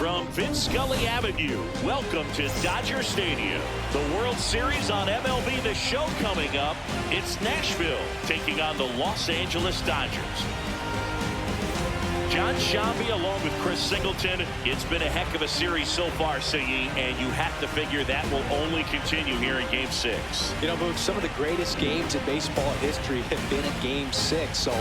from Vince Scully Avenue, welcome to Dodger Stadium. The World Series on MLB The Show coming up. It's Nashville taking on the Los Angeles Dodgers. John Shambi along with Chris Singleton. It's been a heck of a series so far, Siggy, and you have to figure that will only continue here in Game 6. You know, Moose, some of the greatest games in baseball history have been in Game 6, so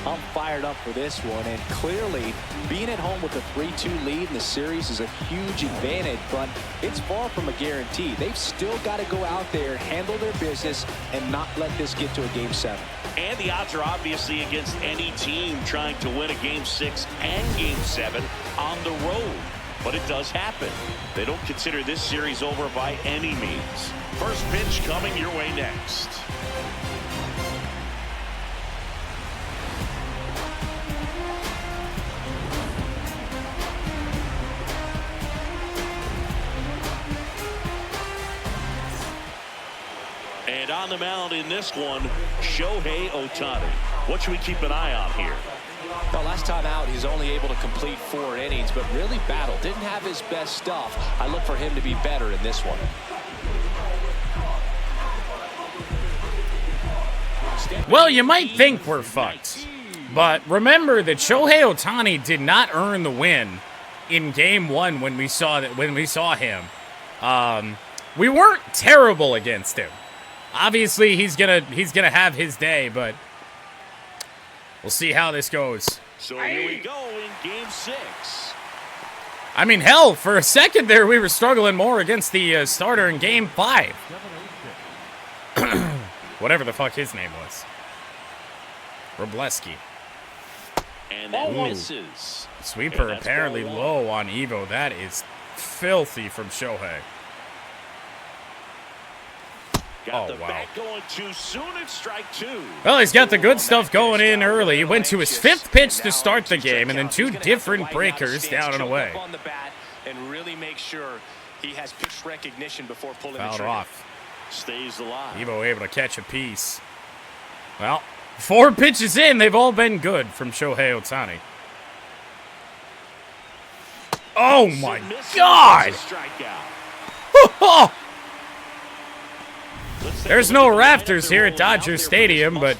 I'm fired up for this one. And clearly, being at home with a 3-2 lead in the series is a huge advantage, but it's far from a guarantee. They've still got to go out there, handle their business, and not let this get to a Game 7. And the odds are obviously against any team trying to win a Game 6 and Game 7 on the road. But it does happen. They don't consider this series over by any means. First pitch coming your way next. And on the mound in this one, Shohei Ohtani. What should we keep an eye on here? Well, last time out, he's only able to complete 4 innings, but really battled. Didn't have his best stuff. I look for him to be better in this one. Well, you might think we're fucked, but remember that Shohei Ohtani did not earn the win in Game 1 when we saw him. We weren't terrible against him. Obviously, he's gonna have his day, but we'll see how this goes. So here we go in Game 6. I mean, hell, for a second there, we were struggling more against the starter in Game 5. Whatever the fuck his name was. Robleski. And that misses. Sweeper apparently low on Evo. That is filthy from Shohei. Got the bat going too soon at strike 2. Well, he's got the good stuff going in early. He went to his 5th pitch to start the game, and then 2 different breakers down and away. And really make sure he has pitch recognition before pulling the Fouled trigger. off. Stays alive. Evo able to catch a piece. Well, 4 pitches in, they've all been good from Shohei Ohtani. Oh my God! There's no rafters here at Dodger Stadium, but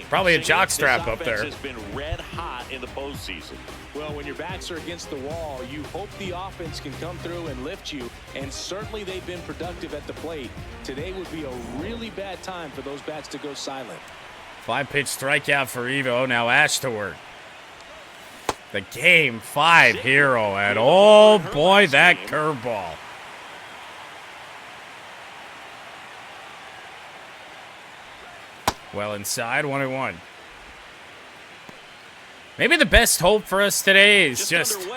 probably a jockstrap up there. Has been red hot in the postseason. Well, when your backs are against the wall, you hope the offense can come through and lift you, and certainly they've been productive at the plate. Today would be a really bad time for those bats to go silent. 5-pitch strikeout for Evo. Now Ash to work. The Game 5 hero, and oh boy, that curveball. Well inside, 1-1. Maybe the best hope for us today is just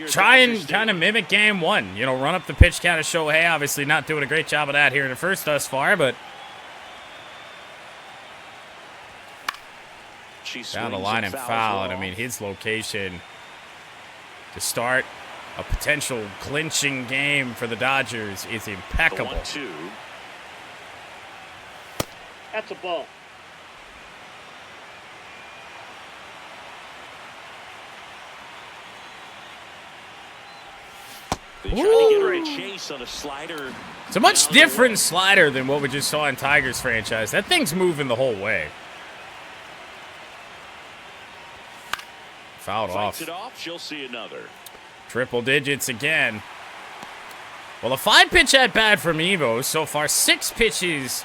try and kind of mimic Game 1. You know, run up the pitch count of Shohei. Obviously not doing a great job of that here in the first thus far, but down the line and foul. And I mean, his location to start a potential clinching game for the Dodgers is impeccable. That's a ball. They tried to get her a chase on a slider. It's a much different slider than what we just saw in Tigers franchise. That thing's moving the whole way. Fouled off. It off. She'll see another. Triple digits again. Well, a 5-pitch at bat from Evo. So far, 6 pitches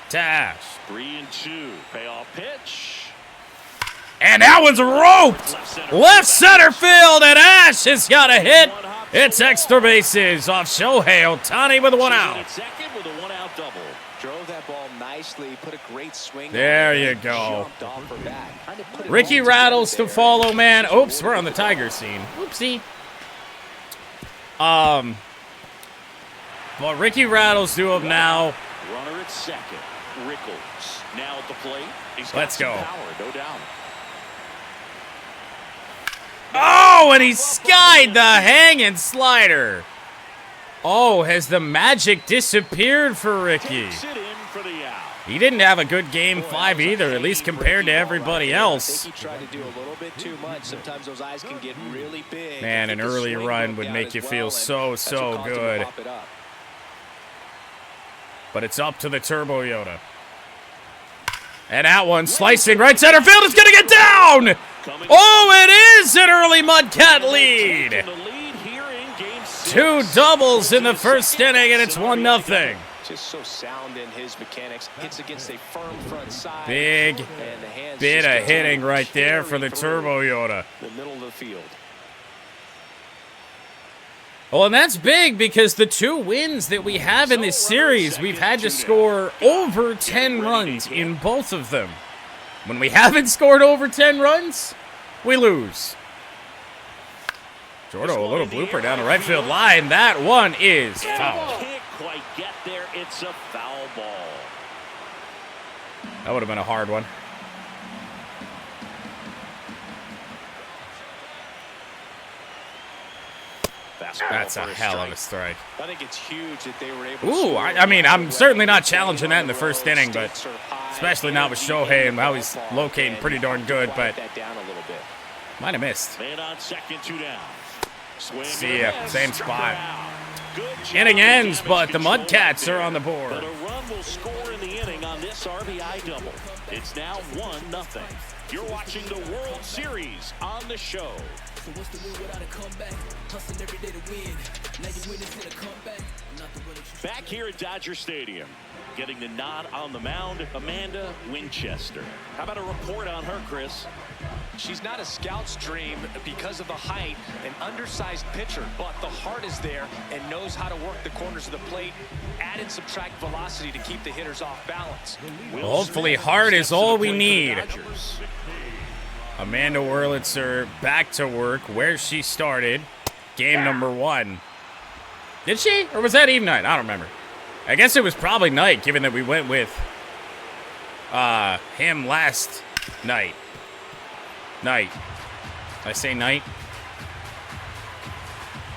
to Ash. 3-2. Payoff pitch. And that one's roped. Left center field, and Ash has got a hit. It's extra bases off Shohei Ohtani with 1 out. Second with a 1-out double. Drove that ball nicely, put a great swing. There you go. Ricky Rattles to follow, man. Oops, we're on the Tiger scene. Oopsie. Well, Ricky Rattles do him now. Runner at second. Rickles now at the plate. Let's go. Power, no doubt. Oh, and he skied the hanging slider. Oh, has the magic disappeared for Ricky? Takes it in for the out. He didn't have a good game 5 either, at least compared to everybody else. I think he tried to do a little bit too much. Sometimes those eyes can get really big. Man, an early run would make you feel so good. But it's up to the Turbo Yoda. And that one slicing right center field is going to get down! Oh, it is an early MudCat lead! 2 doubles in the first inning, and it's 1-0. Just so sound in his mechanics. Hits against a firm front side. Big bit of hitting right there for the Turbo Yoda. The middle of the field. Well, and that's big because the 2 wins that we have in this series, we've had to score over 10 runs in both of them. When we haven't scored over 10 runs, we lose. Jordo, a little blooper down the right field line. That one is foul. Can't quite get there. It's a foul ball. That would have been a hard one. That's a hell of a strike. I think it's huge that they were able to Ooh, I mean, I'm certainly not challenging that in the first inning, but especially not with Shohei and how he's locating pretty darn good, but might have missed. Man on second, 2 down. See ya, same spot. Inning ends, but the MudCats are on the board. But a run will score in the inning on this RBI double. It's now 1-0. You're watching the World Series on the show. So what's the win without a comeback? Hustling every day to win. Now you win this in a comeback. Back here at Dodger Stadium, getting the nod on the mound, Amanda Winchester. How about a report on her, Chris? She's not a scout's dream because of the height, an undersized pitcher, but the heart is there and knows how to work the corners of the plate, add and subtract velocity to keep the hitters off balance. Hopefully heart is all we need. Amanda Wurlitzer back to work where she started game number 1. Did she? Or was that eve night? I don't remember. I guess it was probably night, given that we went with him last night. Night. Did I say night?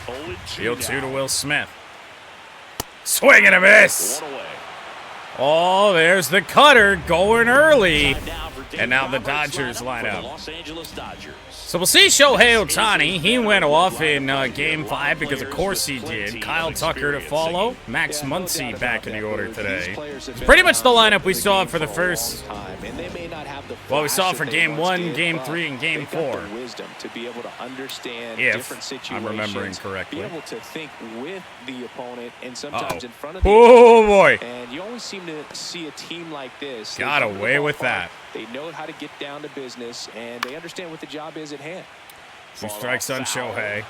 0-2 to Will Smith. Swing and a miss. Oh, there's the cutter going early. And now the Dodgers line up. So we'll see Shohei Ohtani. He went off in Game 5 because, of course, he did. Kyle Tucker to follow. Max Muncy back in the order today. It's pretty much the lineup we saw for the first. Well, we saw for Game 1, Game 3, and Game 4. If I'm remembering correctly. Be able to think with the opponent and sometimes in front of the oh boy! And you always seem to see a team like this. Got away with that. They know how to get down to business, and they understand what the job is at hand. 2 strikes on Shohei.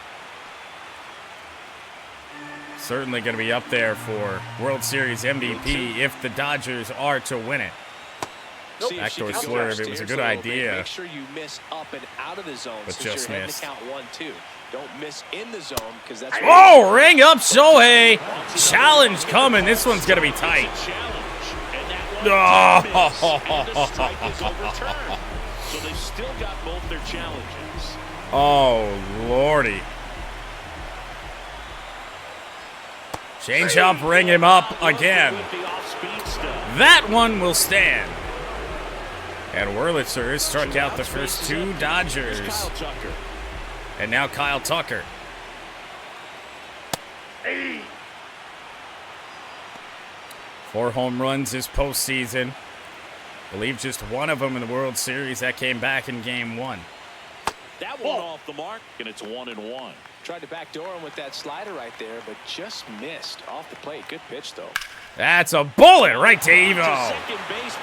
Certainly going to be up there for World Series MVP if the Dodgers are to win it. Backdoor swerve. It was a good idea. Make sure you miss up and out of the zone, but just missed. Count 1-2. Don't miss in the zone because that's. Oh, ring up Shohei. Challenge coming. This one's going to be tight. Oh. So they still got both their challenges. Oh, lordy. Change up, ring him up again. That one will stand. And Wurlitzer struck out the first 2 Dodgers. And now Kyle Tucker. 4 home runs this postseason. I believe just one of them in the World Series that came back in Game 1. That one off the mark, and it's 1-1. Tried to backdoor him with that slider right there, but just missed off the plate. Good pitch, though. That's a bullet right to Evo.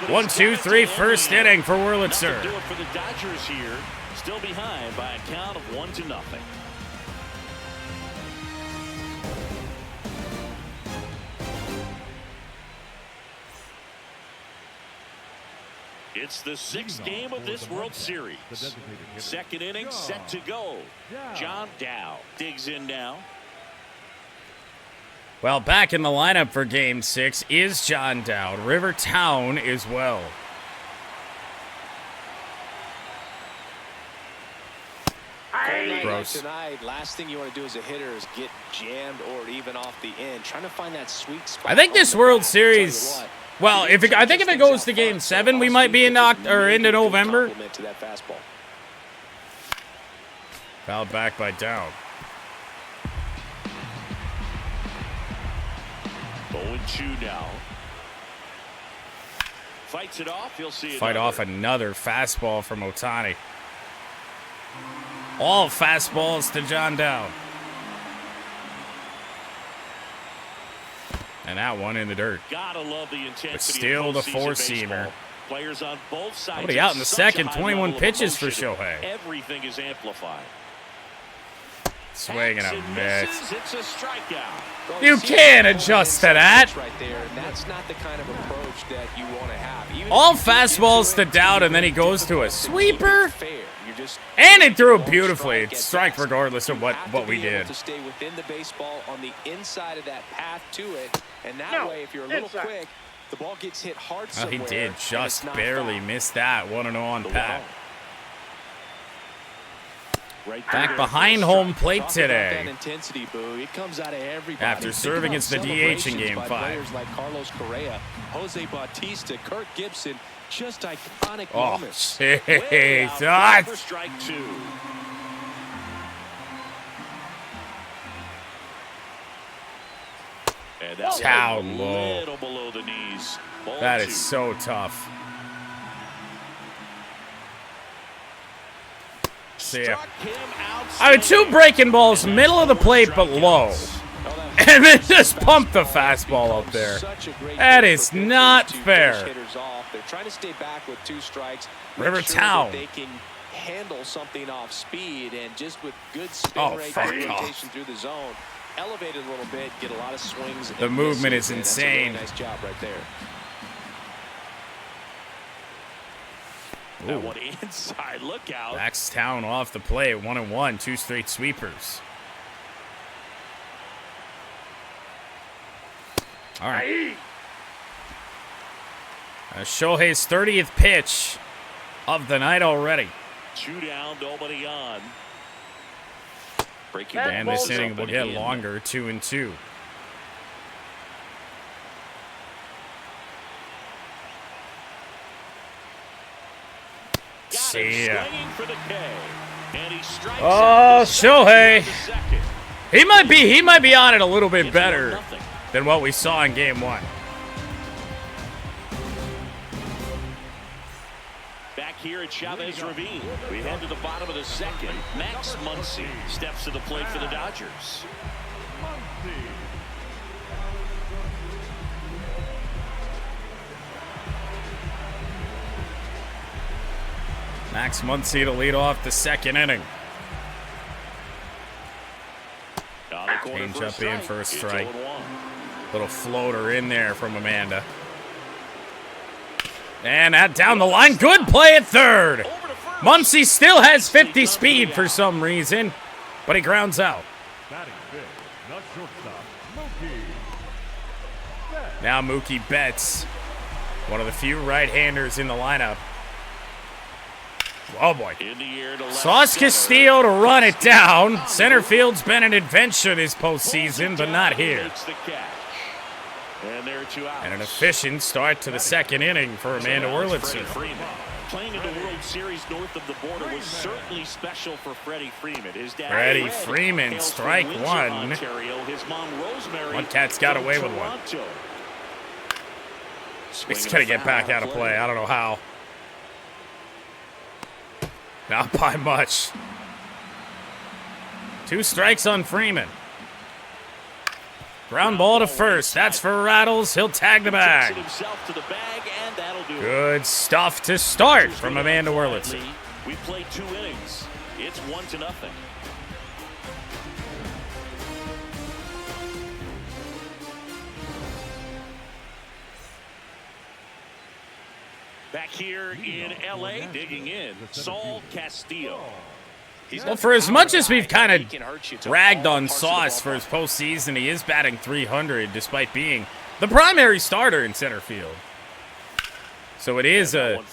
1-2-3 first inning for Wurlitzer. Do it for the Dodgers here, still behind by a count of 1-0. It's the 6th game of this World Series. Second inning set to go. John Dow digs in now. Well, back in the lineup for Game 6 is John Dowd. Rivertown as well. Gross. Tonight, last thing you want to do as a hitter is get jammed or even off the end. Trying to find that sweet spot. I think this World Series Well, I think if it goes to Game 7, we might be into November. Fouled back by Down. 0-2 now. Fights it off. He'll see it. Fight off another fastball from Ohtani. All fastballs to John Down. And that one in the dirt. Gotta love the intensity. But still the four-seamer. Players on both sides. Nobody out in the second. 21 pitches for Shohei. Everything is amplified. Swing and a miss. It's a strikeout. You can't adjust to that. Right there, and that's not the kind of approach that you want to have. All fastballs to Dowd, and then he goes to a sweeper. And it threw it beautifully. It's strike regardless of what we did. To stay within the baseball on the inside of that path to it, and that way, if you're a little quick, the ball gets hit hard somewhere. Well, he did just barely miss that 1-0 on Pat. Back behind home plate today. After serving as the DH in Game 5. Players like Carlos Correa, Jose Bautista, Kirk Gibson, just iconic moments. Hey, that's strike two. And that's down low. Little below the knees. That is so tough. See ya. I mean, 2 breaking balls, middle of the plate, but low. And then just pump the fastball up there. That is not fair. They're trying to stay back with 2 strikes. River Town. They can handle something off speed and just with good spin rate and rotation through the zone. Elevated a little bit, get a lot of swings. The movement is insane. Nice job right there. That one inside, look out. Backs Town off the plate, 1-1, 2 straight sweepers. All right. Shohei's 30th pitch of the night already. 2 down, nobody on. And this inning will get longer, 2-2. See ya. Oh, Shohei. He might be on it a little bit better than what we saw in Game 1. Back here at Chavez Ravine, we head to the bottom of the second. Max Muncy steps to the plate for the Dodgers. Max Muncy to lead off the second inning. Change up in for a strike. Little floater in there from Amanda. And that down the line. Good play at third. Muncy still has 50 speed for some reason, but he grounds out. Now Mookie Betts, one of the few right-handers in the lineup. Oh, boy. Sauce Castillo to run it down. Center field's been an adventure this postseason, but not here. And an efficient start to the second inning for Amanda Wurlitzer. Playing in the World Series north of the border was certainly special for Freddie Freeman. His dad, Freddie Freeman, strike one. His mom, Rosemary, MudCats got away with one. He's going to get back out of play. I don't know how. Not by much. 2 strikes on Freeman. Ground ball to first. That's for Rattles. He'll tag the bag. Good stuff to start from Amanda Wurlitzer. We played 2 innings. It's 1-0. Back here in L.A., digging in, Saul Castillo. Well, for as much as we've kind of ragged on Sauce for his postseason, he is batting .300 despite being the primary starter in center field. So it is a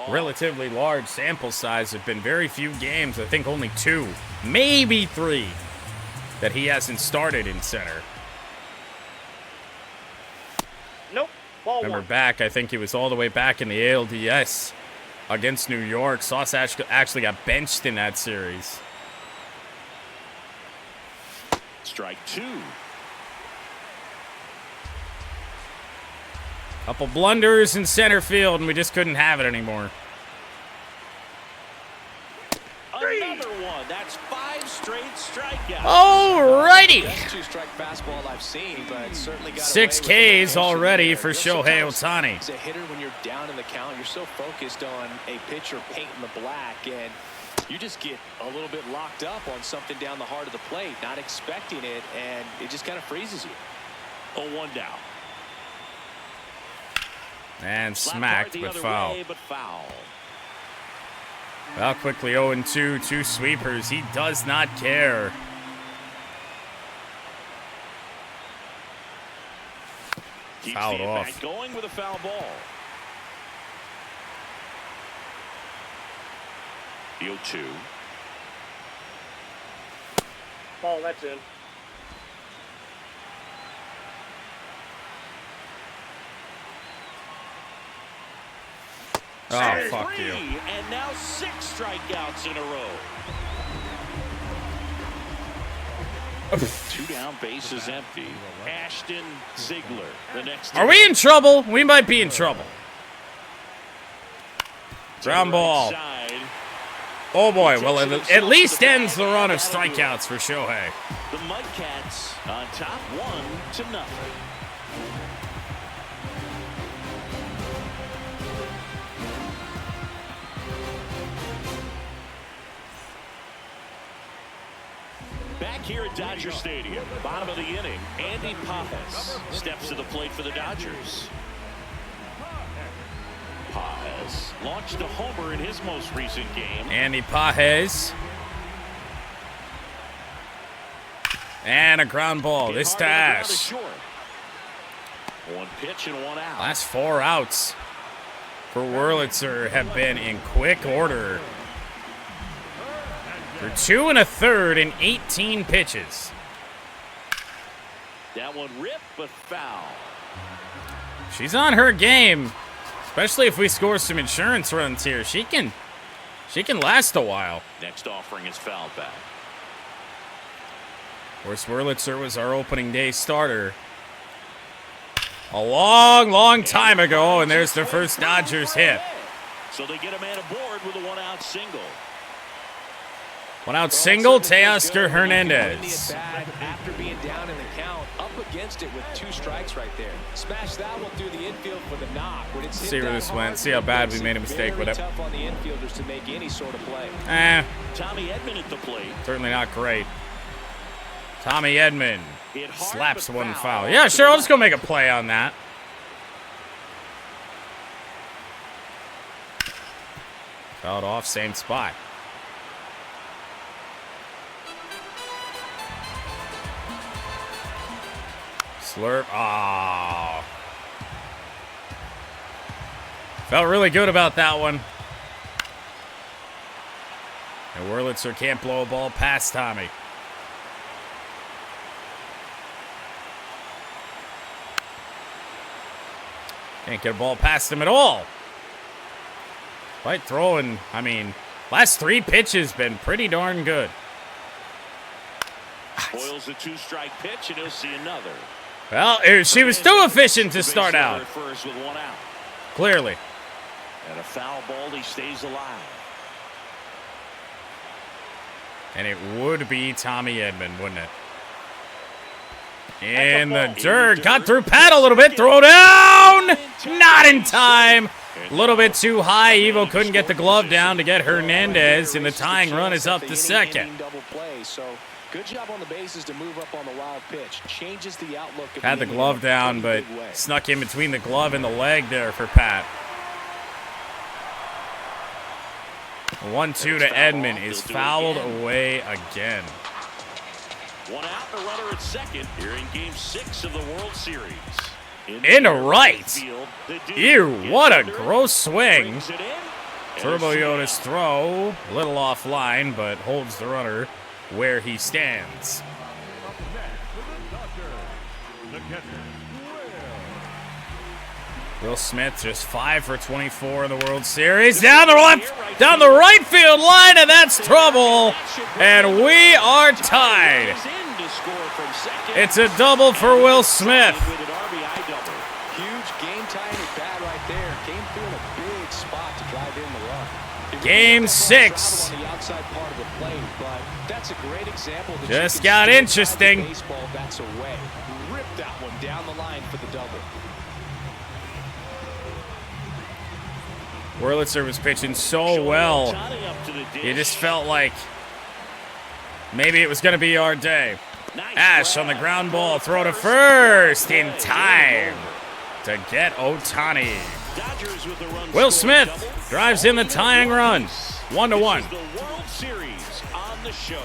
relatively large sample size. There have been very few games, I think only 2, maybe 3, that he hasn't started in center. Nope. Ball Remember one. back, I think he was all the way back in the ALDS against New York. Sauce actually got benched in that series. Strike two. Couple blunders in center field, and we just couldn't have it anymore. Another one. That's 5 straight strikeouts. Alrighty. Best two-strike fastball I've seen, but certainly got 6 away with Ks the already there. for You know, Shohei sometimes Ohtani. As a hitter, when you're down in the count, you're so focused on a pitcher painting the black, and you just get a little bit locked up on something down the heart of the plate, not expecting it, and it just kind of freezes you. 0-1 down. And Slapped smacked hard the with other foul. way, but foul. Well, quickly 0-2, 2 sweepers. He does not care. Keeps Fouled the off. at-bat going with a foul ball. The 0-2. Ball, that's in. Oh, fuck you. And now 6 strikeouts in a row. 2 down, bases empty. Ashton Ziegler, the next. Are we in trouble? We might be in trouble. Ground ball. Side. Oh boy, well, it at least ends the run of strikeouts for Shohei. The MudCats on top 1-0. Back here at Dodger Stadium, bottom of the inning, Andy Pages steps to the plate for the Dodgers. Pages launched a homer in his most recent game. Andy Pages. And a ground ball. This to Ash. 1 pitch and 1 out. Last 4 outs for Wurlitzer have been in quick order. For 2 1/3 in 18 pitches. That one ripped, but foul. She's on her game, especially if we score some insurance runs here. She can last a while. Next offering is fouled back. Of course, Wurlitzer was our opening day starter a long time ago, and there's the first Dodgers hit. So they get a man aboard with a 1-out single. 1-out single, Teoscar Hernandez. After being down in the count, up against it with 2 strikes right there. Smash that one through the infield for the knock. When it's See where this went. See how bad we made a mistake with it. Tough on the infielders to make any sort of play. Tommy Edman at the plate. Certainly not great. Tommy Edman Hit hard, slaps but one foul. Yeah, sure, I'll just go make a play on that. Fouled off, same spot. Slurp. Oh. Felt really good about that one. And Wurlitzer can't blow a ball past Tommy. Can't get a ball past him at all. Right throwing, I mean, last 3 pitches been pretty darn good. Boils a 2-strike pitch, and he'll see another. Well, she was too efficient to start out. First with 1 out. Clearly. And a foul ball, he stays alive. And it would be Tommy Edman, wouldn't it? In the dirt. Got through Pat a little bit. Throw down. Not in time. A little bit too high. Evo couldn't get the glove down to get Hernandez, and the tying run is up to second. Good job on the bases to move up on the wild pitch. Changes the outlook. Had the glove down, but snuck in between the glove and the leg there for Pat. 1-2 to Edman is fouled away again. 1 out, and a runner at second here in Game 6 of the World Series. In the right. Ew, what a gross swing. Turbo Yoda's throw, a little offline, but holds the runner where he stands. Will Smith just 5 for 24 in the World Series. Down the right field line, and that's trouble. And we are tied. It's a double for Will Smith. Huge game-tying at bat right there. Came through in a big spot to drive in the run. Game 6. On the outside part of the plate, but that's a great example. Just got interesting. Baseball bats away. Rip that one down the line for the double. Wurlitzer was pitching so well. You just felt like maybe it was going to be our day. Ash on the ground ball, throw to first in time to get Ohtani. Will Smith drives in the tying run, 1-1. The World Series on the show.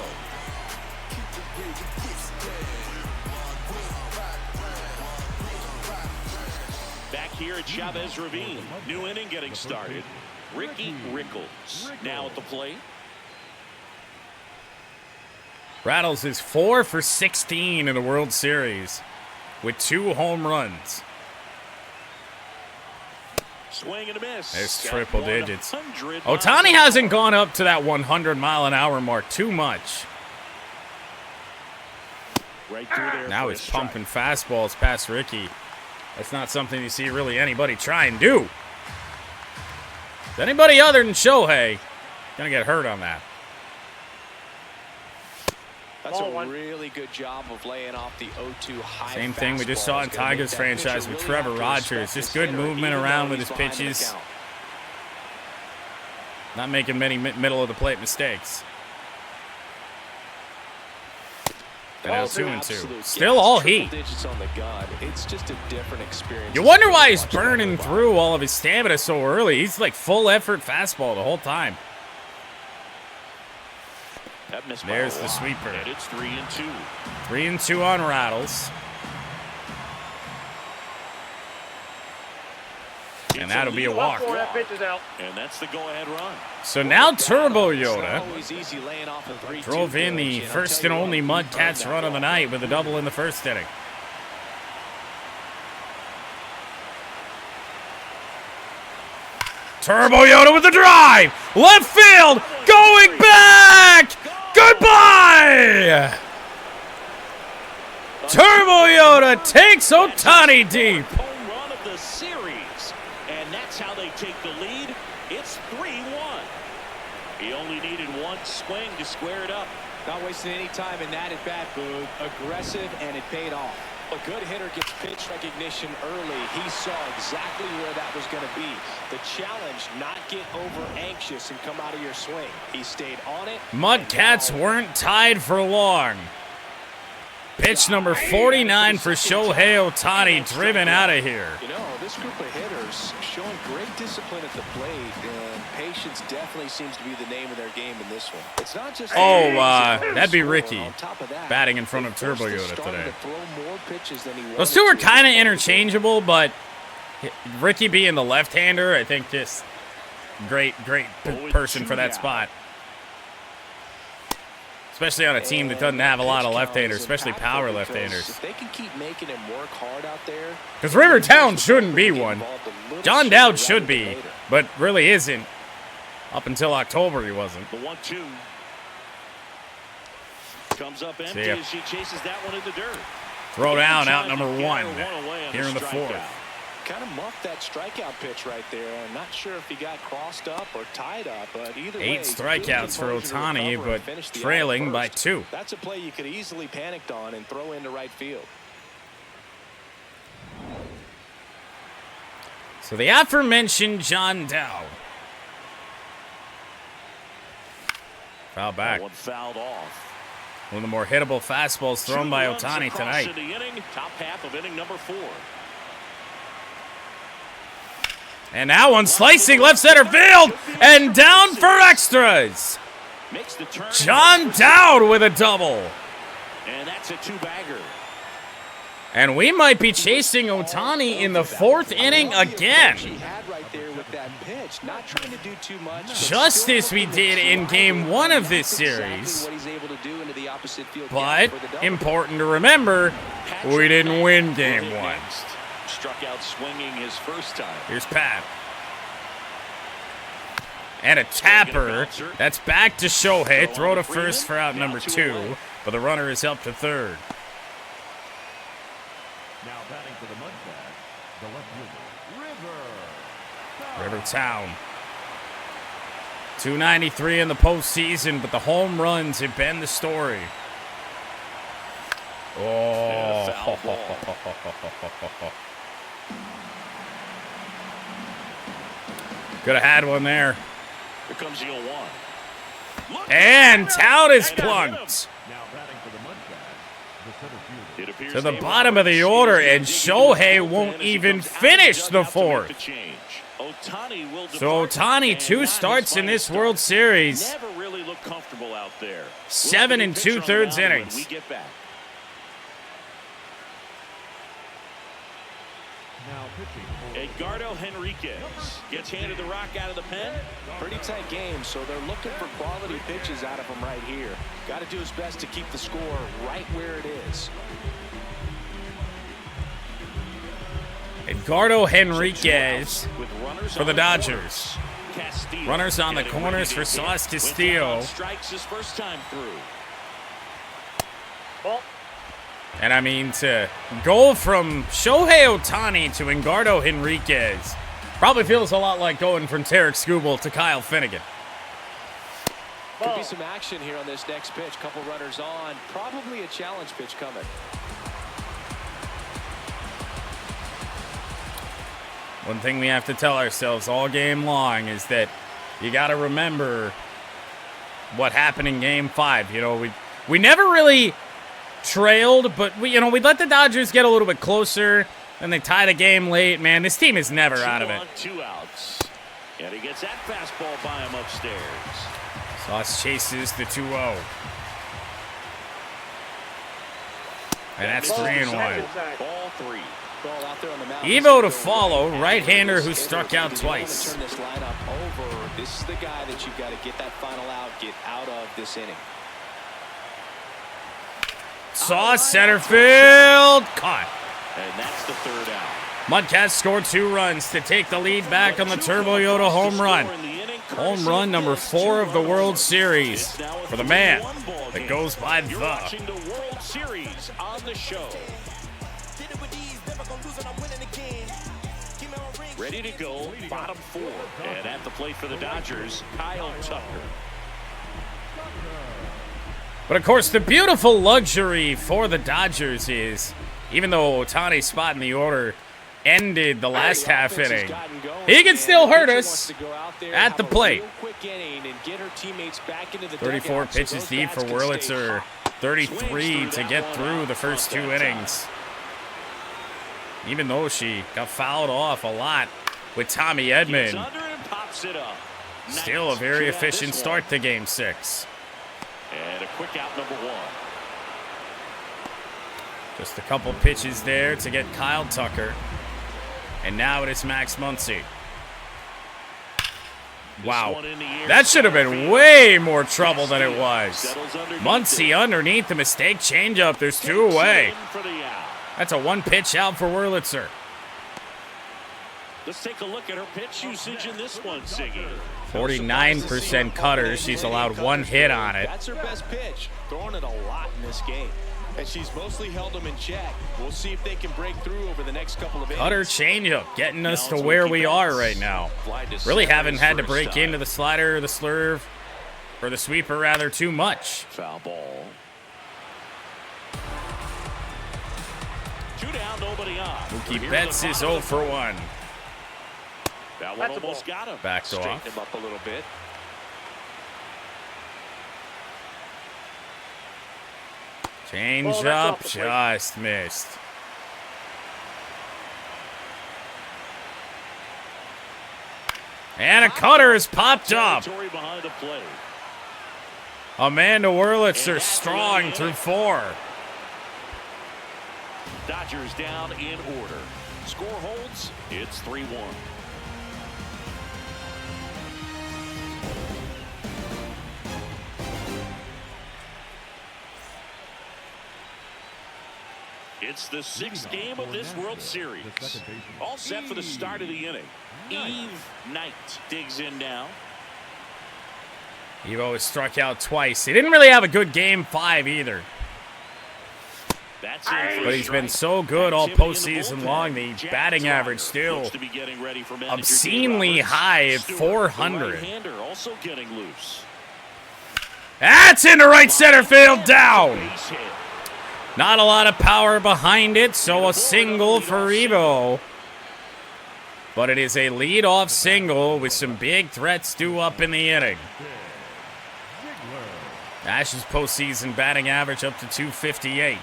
Back here at Chavez Ravine, new inning getting started. Ricky Rickles now at the plate. Rattles is 4 for 16 in the World Series with 2 home runs. Swing and a miss. There's triple digits. Ohtani hasn't gone up to that 100-mile-an-hour mark too much. Right through there. Now he's pumping fastballs past Ricky. That's not something you see really anybody try and do. Anybody other than Shohei gonna get hurt on that. That's a really good job of laying off the 0-2 high. Same thing we just saw in Tigers franchise with Trevor Rogers. Just good movement around with his pitches. Not making many middle of the plate mistakes. And now 2-2. Still all heat. It's just a different experience. You wonder why he's burning through all of his stamina so early. He's like full effort fastball the whole time. There's the sweeper. And it's 3-2. 3-2 on Rattles. And that'll be a walk. And that's the go-ahead run. So now Turbo Yoda drove in the first and only MudCats run of the night with a double in the first inning. Turbo Yoda with the drive! Left field! Going back! Goodbye! Turbo Yoda takes Ohtani deep. Home run of the series. And that's how they take the lead. It's 3-1. He only needed one swing to square it up. Not wasting any time in that at bat, Boog. Aggressive, and it paid off. A good hitter gets pitch recognition early. He saw exactly where that was going to be. The challenge, not get over anxious and come out of your swing. He stayed on it. MudCats weren't tied for long. Pitch number 49 for Shohei Ohtani, driven out of here. You know, this group of hitters showing great discipline at the plate, and patience definitely seems to be the name of their game in this one. It's not just that'd be Ricky batting in front of Turbo Yoda today. Those two are kind of interchangeable, but Ricky being the left-hander, I think just great person for that spot. Especially on a team that doesn't have a lot of left-handers, especially power left-handers. If they can keep making him work hard out there, because Rivertown shouldn't be one. John Dowd should be, but really isn't. Up until October, he wasn't. The 1-2 comes up empty as she chases that one in the dirt. Throw down, out number 1 here in the 4th. Kind of muffed that strikeout pitch right there. I'm not sure if he got crossed up or tied up, but either way, 8 strikeouts for Ohtani, but trailing by 2. That's a play you could easily panic on and throw into right field. So the aforementioned John Dowd. Foul back. One fouled off. One of the more hittable fastballs thrown by Ohtani tonight. The inning, top half of inning number 4. And now one slicing left center field and down for extras. John Dowd with a double. And that's a 2-bagger. And we might be chasing Ohtani in the 4th inning again. Just as we did in game 1 of this series. But important to remember, we didn't win game 1. struck out swinging his first time. Here's Pat. And a tapper. That's back to Shohei. Throw to first for out number 2. But the runner is up to third. Now batting for the MudCats, the left fielder, Rivertown. 293 in the postseason, but the home runs have been the story. Oh. Could have had one there. Here comes the 0-1. And Town is plunked now batting for the MudCats, the center fielder. It appears to the they bottom will of the have order, to and dig Shohei into the won't bullpen as he even comes out finish of the dugout to make fourth. the change. Ohtani will So depart, Ohtani, and 2 not his starts in this finest World start. Series. Never really looked comfortable out there. 7 We'll have a new pitcher on the 2/3 mound when innings. we get back. Now pitching for Edgardo Henriquez gets handed the rock out of the pen. Pretty tight game, so they're looking for quality pitches out of him right here. Got to do his best to keep the score right where it is. Edgardo Henriquez With runners for on the the Dodgers. corners. Castillo Runners on the getting corners ready for to hit. Sauce Castillo. Went strikes his first time through. Ball. And I mean, to go from Shohei Ohtani to Edgardo Henriquez probably feels a lot like going from Tarek Skubal to Kyle Finnegan. Could be some action here on this next pitch. Couple runners on. Probably a challenge pitch coming. One thing we have to tell ourselves all game long is that you got to remember what happened in Game 5. You know, we never really trailed, but we let the Dodgers get a little bit closer, and they tie the game late. Man, this team is never out of it. 2 outs. And he gets that fastball by him upstairs. Sauce chases the 2-0. And that's 3-1. Ball 3. Ball out there on the mound. Evo to follow, right-hander who struck out If you want twice. to turn this lineup over, this is the guy that you've got to get that final out, get out of this inning. Sauce center field, caught. And that's the 3rd out. MudCats scored 2 runs to take the lead back on the Turbo Yoda home run. Home run number 4 of the World Series for the man that goes by You're the. watching the World Series on the show. Ready to go, bottom 4. And at the plate for the Dodgers, Kyle Tucker. But of course, the beautiful luxury for the Dodgers is, even though Ohtani's spot in the order ended the last half inning, he can still hurt us at the plate. 34 pitches deep for Wurlitzer, 33 to get through the first 2 innings. Even though she got fouled off a lot with Tommy Edman, still a very efficient start to Game 6. And a quick out number 1. Just a couple pitches there to get Kyle Tucker. And now it is Max Muncy. Wow. That should have been way more trouble than it was. Muncy underneath the mistake changeup. There's 2 away. That's a 1-pitch out for Wurlitzer. Let's take a look at her pitch usage in this one, Siggy. 49% cutter. She's allowed 1 hit on it. That's her best pitch. Throwing it a lot in this game. And she's mostly held them in check. We'll see if they can break through over the next couple of innings. Cutter changeup getting us to where we are right now. Really haven't had to break into the slider or the slurve, or the sweeper rather, too much. Foul ball. 2 down, nobody on. Mookie Betts is 0 for 1. That one almost got him. Backed Straighten off. him up a little bit. Change up, just missed. And a cutter is popped up. Behind the plate. Amanda Wurlitzer strong through 4. Dodgers down in order. Score holds. It's 3-1. It's the 6th game of this World Series. All set for the start of the inning. Eve Knight digs in now. Evo struck out twice. He didn't really have a good game 5 either. That's it, but he's been so good all postseason long. The batting average still obscenely high at 400. Also getting loose. That's into right center field, down. Not a lot of power behind it, so a single for Evo. But it is a leadoff single with some big threats due up in the inning. Ash's postseason batting average up to 258.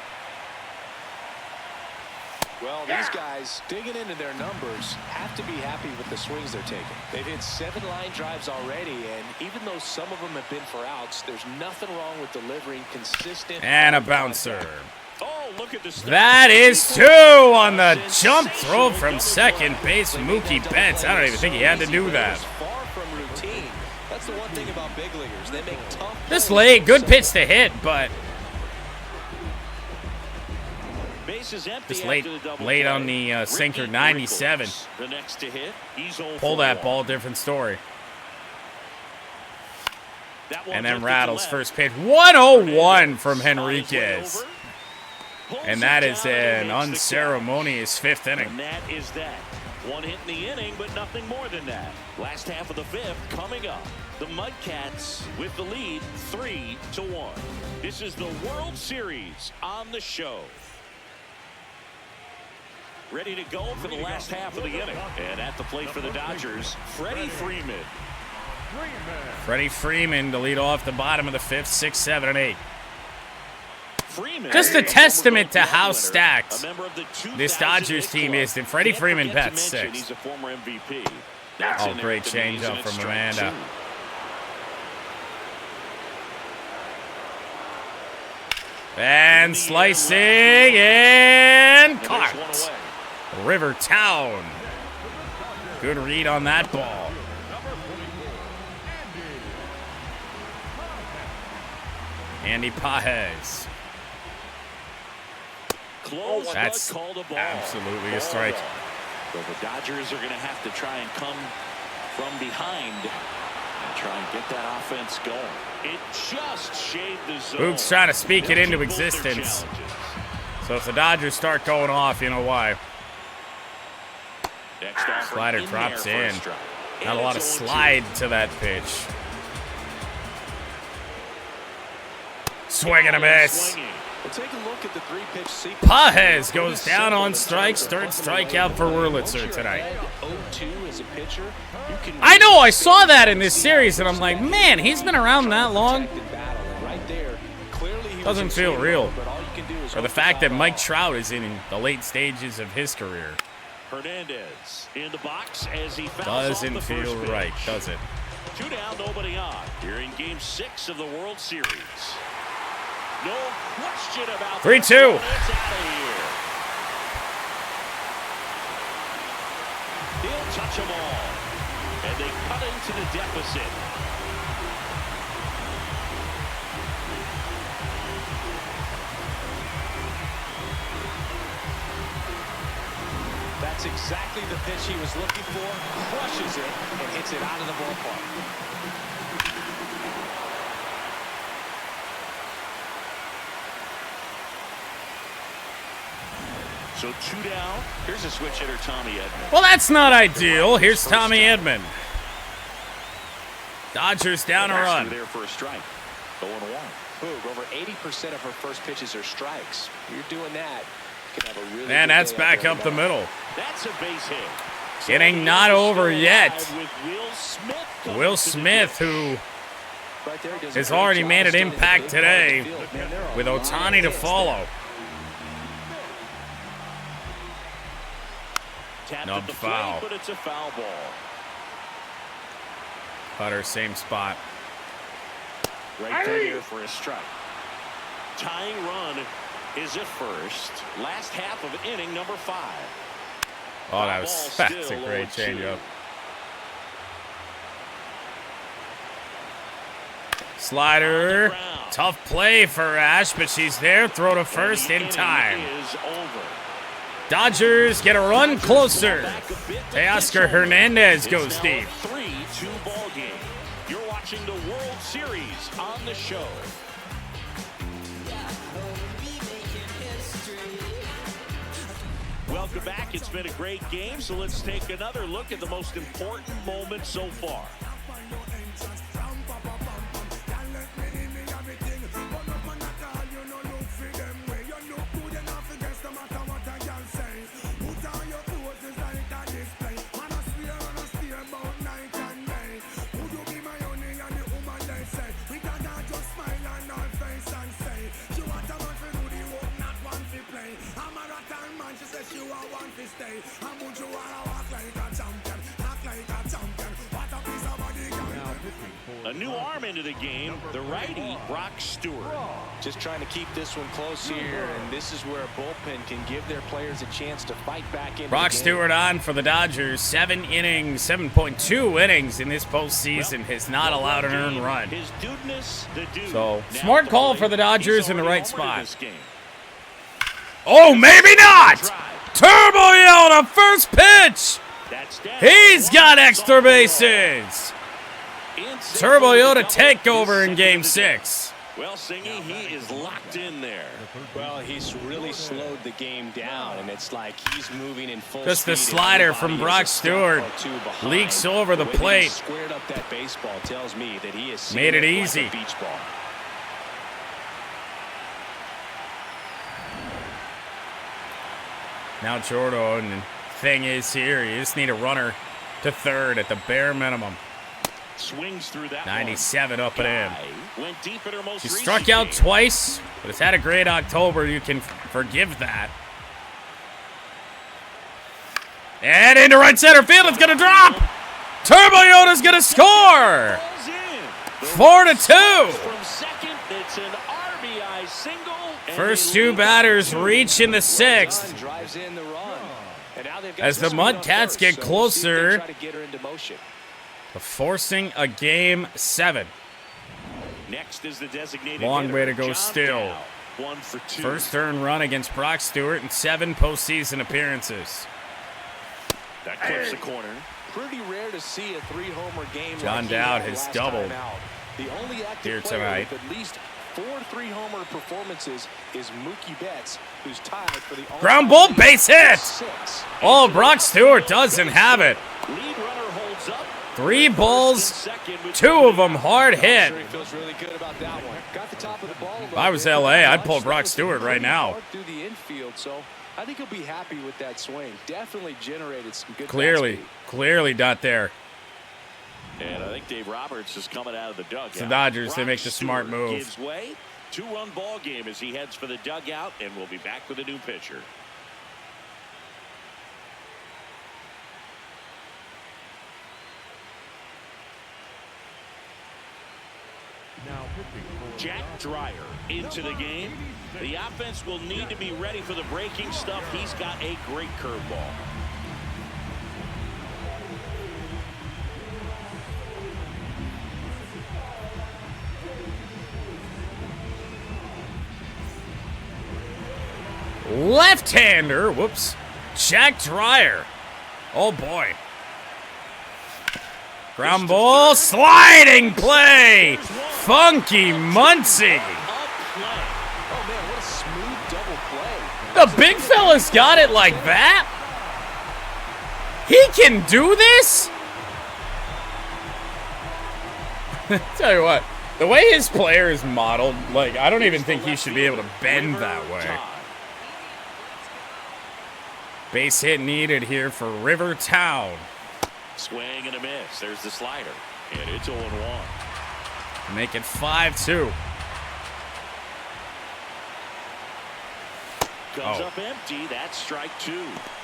Well, these guys, digging into their numbers, have to be happy with the swings they're taking. They've hit 7 line drives already, and even though some of them have been for outs, there's nothing wrong with delivering consistent. And a bouncer. Oh, look at this. That is 2 on the jump throw from second base, Mookie Betts. I don't even think he had to do that. Far from routine. That's the one thing about big leaguers. They make tough. This late, good pitch to hit, but just late on the sinker, 97. The next to hit, he's pull that ball, different story. And then rattles first pitch. 101 from Henriquez. And that is an unceremonious 5th inning. And that is that. 1 hit in the inning, but nothing more than that. Last half of the 5th coming up. The MudCats with the lead 3-1. This is the World Series on the show. Ready to go for the last half of the inning. And at the plate for the Dodgers, Freddie Freeman. Freddie Freeman to lead off the bottom of the 5th, 6, 7, and 8. Freeman, just a testament to how stacked this Dodgers team is. And Freddie Freeman bats 6. He's a former MVP. Oh, great changeup from Amanda. And slicing and caught. River Town. Good read on that ball. Andy Pages. That's absolutely a strike. So the Dodgers are going to have to try and come from behind and try and get that offense going. It just shaved the zone. Boog's trying to speak it into existence. So if the Dodgers start going off, you know why. Slider drops in. Not a lot of slide to that pitch. Swing and a miss. Well, take a look at the 3-pitch sequence. Pages goes down on strikes. 3rd strikeout for Wurlitzer tonight. I know, I saw that in this series, and I'm like, man, he's been around that long. Doesn't feel real. Or the fact that Mike Trout is in the late stages of his career. Hernandez in the box as he doesn't feel right, does it? 2 down, nobody on. Here in Game 6 of the World Series. No question about 3-2. It's out of here. He'll touch them all. And they cut into the deficit. That's exactly the pitch he was looking for. Crushes it and hits it out of the ballpark. So 2 down. Here's a switch hitter, Tommy Edman. Well, that's not ideal. Here's Tommy Edman. Dodgers down a run. There for a strike. 0-1. Boog, over 80% of her first pitches are strikes. You're doing that. You can have a really and that's back up the middle. That's a base hit. Getting not over yet. Will Smith, who has already made an impact today with Ohtani to follow. No foul. But it's a foul ball. Cutter, same spot. Right there for a strike. Tying run is at first. Last half of inning number 5. Oh, that's a great changeup. Slider. Tough play for Ash, but she's there. Throw to first in time. Dodgers get a run closer. Teoscar Hernandez goes deep. 3-2 ball game. You're watching the World Series on the show. Welcome back. It's been a great game, so let's take another look at the most important moment so far. A new arm into the game, the righty, Brock Stewart. Just trying to keep this one close here, and this is where a bullpen can give their players a chance to fight back in. Brock Stewart on for the Dodgers. 7 innings, 7.2 innings in this postseason. Has not allowed an earned run. So, smart call for the Dodgers in the right spot. Oh, maybe not! Turbo Yell on first pitch! He's got extra bases! Turbo Yoda takeover in Game 6. Well, Singy, he is locked in there. Well, he's really slowed the game down, and it's like he's moving in full Just the speed, slider from Brock Stewart leaks over the plate. Squared up that baseball tells me that he is made it easy. Like a beach ball. Now Jordan, thing is here, you just need a runner to third at the bare minimum. Swings through that 97 up and in. Went deep in her most She struck out twice, but it's had a great October. You can forgive that. And into right center field, it's going to drop. Turbo Yoda's going to score. 4-2. From second, it's an RBI single. First two batters reach in the sixth. Drives in the run. And now they've got As the MudCats get closer try to get her into motion. forcing a Game 7. Next is the designated Long hitter, way to go John still. Dow. 1 for 2. First earned run against Brock Stewart in 7 postseason appearances. That clips the corner. Pretty rare to see a 3-homer game. John like he Dowd had has last doubled time out. The only active here player tonight. with at least 4 3-homer performances is Mookie Betts, who's tied for the Ground ball, base hit. 6. Oh, Brock Stewart doesn't have it. Lead runner holds up. 3 balls, 2 of them hard hit. Sure, he feels really good about that one. Got the top of the ball. If I was LA, I'd pull Brock Stewart right now. Through the infield, so I think he'll be happy with that swing. Definitely generated some good. Clearly not there. And I think Dave Roberts is coming out of the dugout. It's the Dodgers, they make the smart move. Gives way. 2-run ball game as he heads for the dugout, and we'll be back with a new pitcher. Jack Dreyer into the game. The offense will need to be ready for the breaking stuff. He's got a great curveball. Left-hander, whoops, Jack Dreyer. Oh, boy. Ground ball, sliding play. Funky Muncie. Oh man, what a smooth double play. The big fella's got it like that. He can do this? Tell you what, the way his player is modeled, like, I don't even think he should be able to bend that way. Base hit needed here for Rivertown. Swing and a miss. There's the slider. And it's 0-1. Make it 5-2. Comes up empty. That's strike 2.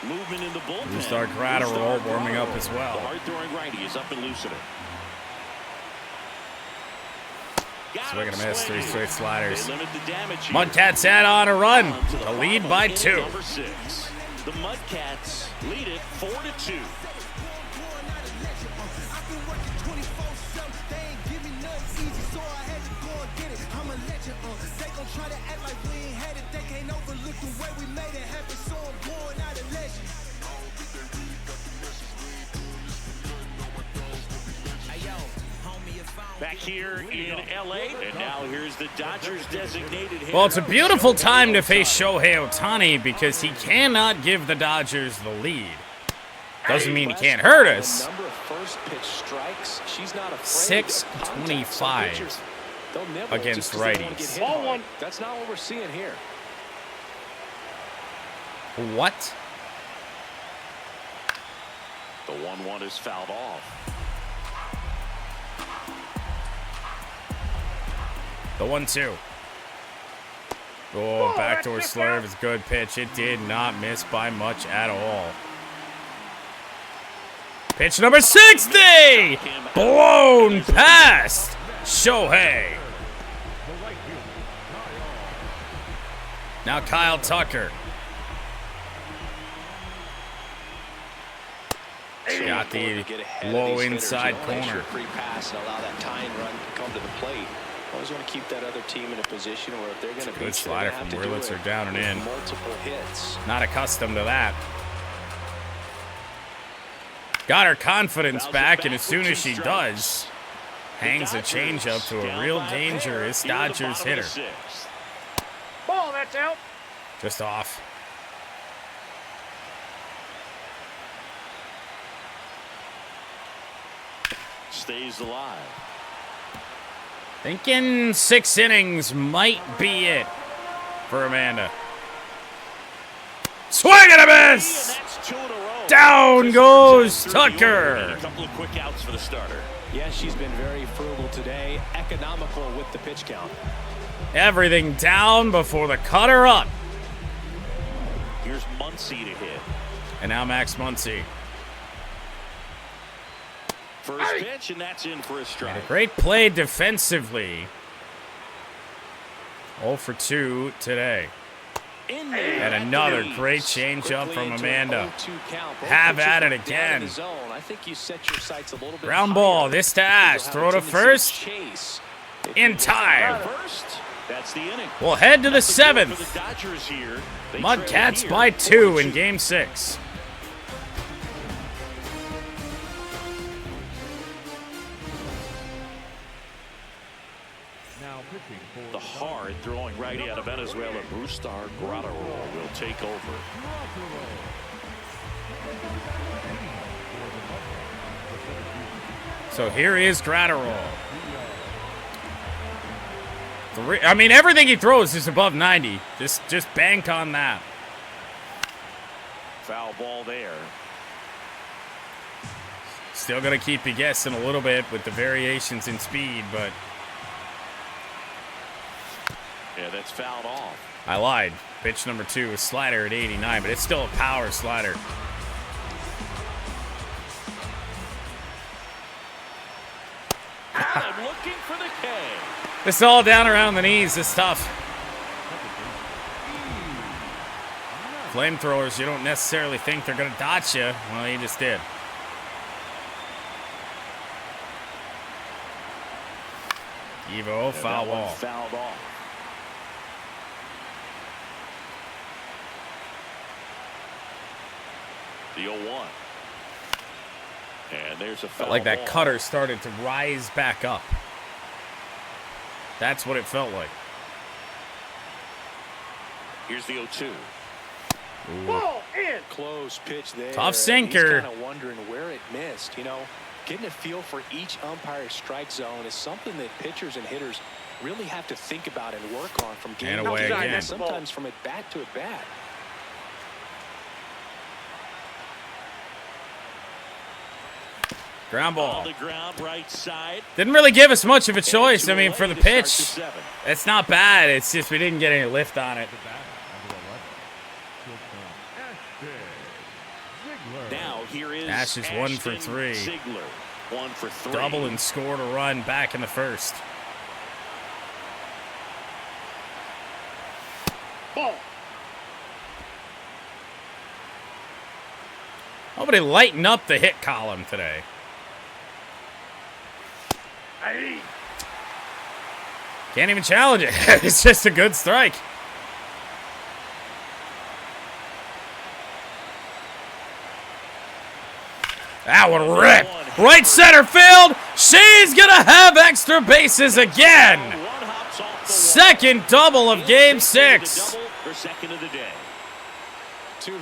Movement in the bullpen. Star Gratterall warming up as well. The hard-throwing righty is up and loosening. Swing and a miss. 3 straight sliders. They limit the damage here. MudCats add on a run to lead by 2. Number 6. The MudCats lead it 4-2. They gon' try to act like we ain't had it. They can't overlook the way we made it happen. So I'm born out of legend. Back here in L.A., and now here's the Dodgers designated hitter. Well, it's a beautiful time to face Shohei Ohtani because he cannot give the Dodgers the lead. Doesn't mean he can't hurt us. 625 against righties. Ball one. That's not what we're seeing here. What? The 1-1 is fouled off. The 1-2. Oh, backdoor slurve is a good pitch. It did not miss by much at all. Pitch number 60! Blown past Shohei. Now Kyle Tucker. Got the low inside corner. Free pass and allow that tying run to come to the plate. Always want to keep that other team in a position where if they're going to Good slider from Wurlitzer down and in. Multiple hits. Not accustomed to that. Got her confidence back, and as soon as she does, hangs a changeup to a real dangerous Dodgers hitter. Ball, that's out. Just off. Stays alive. Thinking 6 innings might be it for Amanda. Swing and a miss! Down goes Tucker. A couple of quick outs for the starter. Yeah, she's been very frugal today, economical with the pitch count. Everything down before the cutter up. Here's Muncy to hit. And now Max Muncy. First pitch, and that's in for a strike. And a great play defensively. 0 for 2 today. And another great changeup from Amanda. Have at it again. Ground ball, this to Ash. Throw to first. In time. That's the inning. We'll head to the For 7th. the Dodgers here. They MudCats trail by here 2 in 4-2. Game 6. Now pitching for The hard throwing righty out of Venezuela, Brustar Graterol will take over. So here is Graterol. I mean, everything he throws is above 90. Just bank on that. Foul ball there. Still going to keep you guessing a little bit with the variations in speed, but Yeah, that's fouled off. I lied. Pitch number 2 is slider at 89, but it's still a power slider. I'm looking for the K. This all down around the knees is tough. Flamethrowers, you don't necessarily think they're going to dodge you. Well, he just did. Evo, foul ball. Fouled off. The 0-1. And there's a foul Felt like that ball. cutter started to rise back up. That's what it felt like. Here's the 0-2. Ball in. Close pitch there. Tough sinker. He's kind of wondering where it missed. You know, getting a feel for each umpire's strike zone is something that pitchers and hitters really have to think about and work on from game And to away game, again. and sometimes from at bat to at bat. Ground ball. On the ground, right side. Didn't really give us much of a choice. I And mean, two for the away to start pitch, the 7th. it's not bad. It's just we didn't get any lift on it. Now here is Ash is 1 for Ashton 3. Ziegler. 1 for 3. Double and scored a run back in the first. Ball. Nobody lighten up the hit column today. Aye. Can't even challenge it. It's just a good strike. That one ripped. Right center field. She's going to have extra bases again. Second double of Game 6.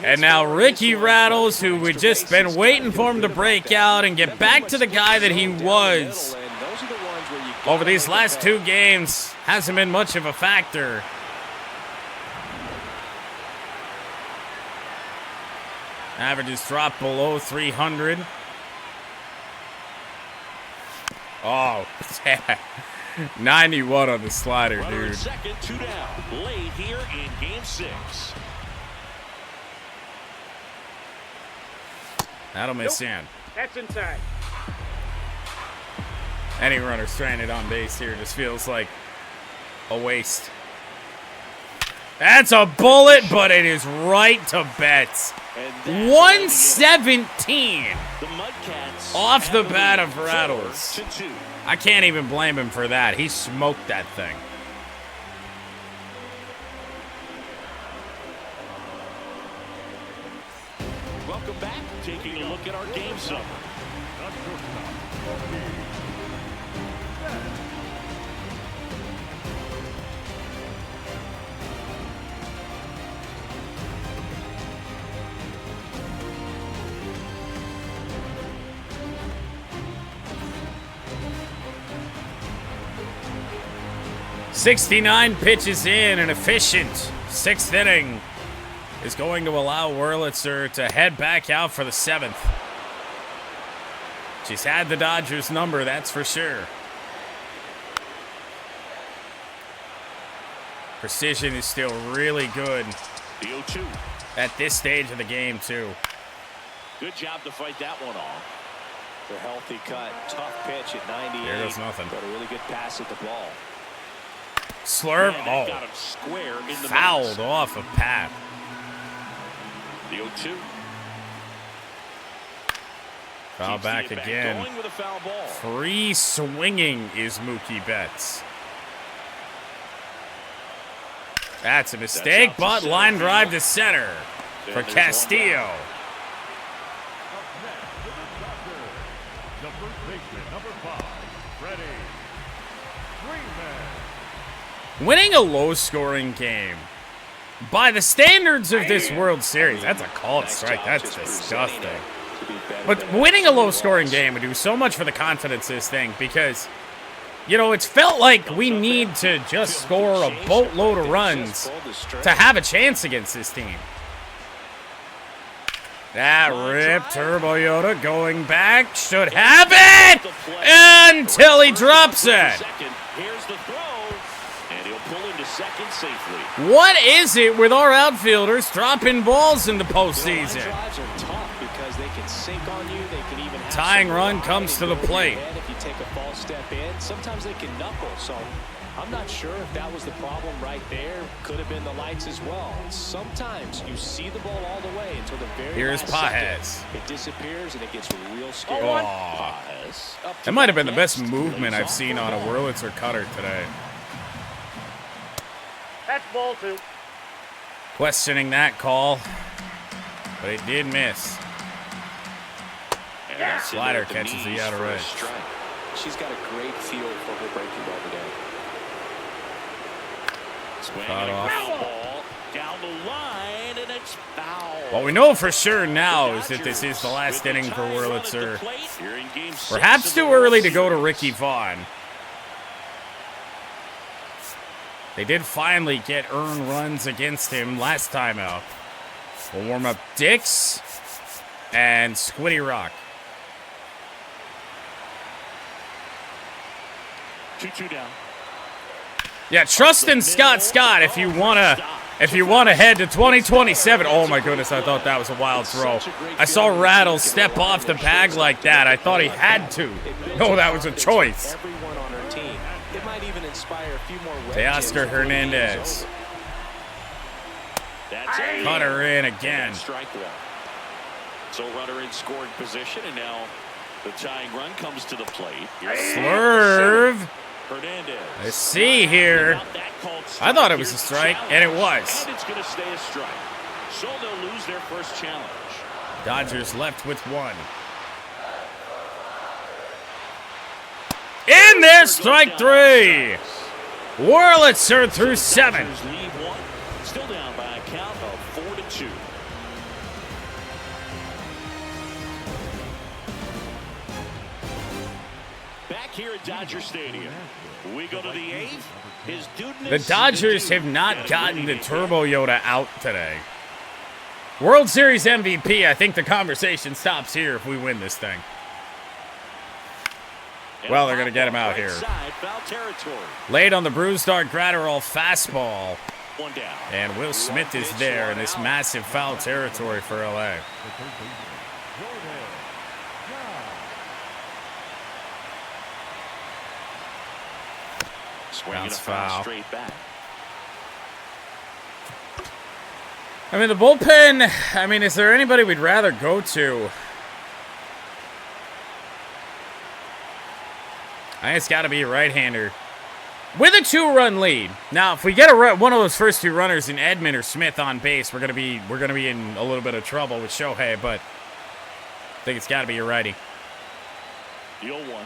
And now Ricky Rattles, who we've just been waiting for him to break out and get back to the guy that he was over these last 2 games, hasn't been much of a factor. Averages dropped below 300. Oh, 91 on the slider, dude. Second, 2 down. Late here in Game 6. That'll miss in. That's inside. Any runner stranded on base here just feels like a waste. That's a bullet, but it is right to Betts. 117 The MudCats off the bat of Rattles. I can't even blame him for that. He smoked that thing. Welcome back. Taking a look at our game summary. .69 pitches in, an efficient 6th inning is going to allow Wurlitzer to head back out for the 7th. She's had the Dodgers number, that's for sure. Precision is still really good The 0-2. at this stage of the game, too. Good job to fight that one off. The healthy cut, tough pitch at 98. There goes nothing. But a really good pass at the ball. Slurve, And that got oh, him square in the fouled middle. off of Pat. The 0-2. Foul Keeps back the at-bat again. going with a foul ball. Free swinging is Mookie Betts. That's a mistake, That's out to but center line field. drive to center for There's one Castillo. down. Up next for the Dodgers, the first baseman, number 5, Freddie Freeman. Winning a low-scoring game, by the standards of this World Series, that's a called strike. That's disgusting. But winning a low-scoring game would do so much for the confidence of this thing because, you know, it's felt like we need to just score a boatload of runs to have a chance against this team. That rip, Turbo Yoda going back, should have it until he drops it. Here's the throw, and he'll pull into second safely. What is it with our outfielders dropping balls in the postseason? Drives are tough because they can sink on you. They can even have Tying some run ride comes to and the go your plate. head if you take a false step in. Sometimes they can knuckle. So I'm not sure if that was the problem right there. Could have been the lights as well. Sometimes you see the ball all the way until the very Here's last Pajes. second. It disappears and it gets real scary. Oh, Pass. that might have been the best movement I've seen on a Wurlitzer cutter today. That's ball 2. Questioning that call, but it did miss. And that's in Slider at the catches the knees outer for a edge. strike. She's got a great feel for her breaking ball today. Swing Caught and a off. ground ball down the line, and it's foul. What we know for sure now is that this is the last inning for Wurlitzer. Perhaps too early to go to Ricky Vaughn. They did finally get earned runs against him last time out. We'll warm up Dix and Squiddy Rock. 2-2 down. Yeah, trust in Scott if you wanna head to 2027. Oh my goodness, I thought that was a wild throw. I saw Rattle step off the bag like that. I thought he had to. No, that was a choice. Everyone on her team. It might even inspire a few more Teoscar Hernandez. That's it. Cut her in again. Strike one. So runner in scoring position, and now the tying run comes to the plate. Here's Slurve. Hernandez. Let's see here. Without that called I thought it was here, a strike, challenge, and it was. And it's going to stay a strike. So they'll lose their first challenge. Dodgers left with one. In there, strike three. Wurlitzer through 7. Dodgers lead one. Still down by a count of 4-2. Back here at Dodger Stadium. We go to the 8th. The Dodgers have not gotten the Turbo Yoda out today. World Series MVP, I think the conversation stops here if we win this thing. Well, they're going to get him out here. Late on the Brewstar Gratterall fastball. One down. And Will Smith is there in this massive foul territory for LA. Bounce foul. Straight back. I mean, the bullpen, I mean, is there anybody we'd rather go to? I think it's got to be a right-hander. With a 2-run lead. Now, if we get one of those first 2 runners in Edman or Smith on base, we're gonna be in a little bit of trouble with Shohei, but I think it's got to be a righty. The 0-1.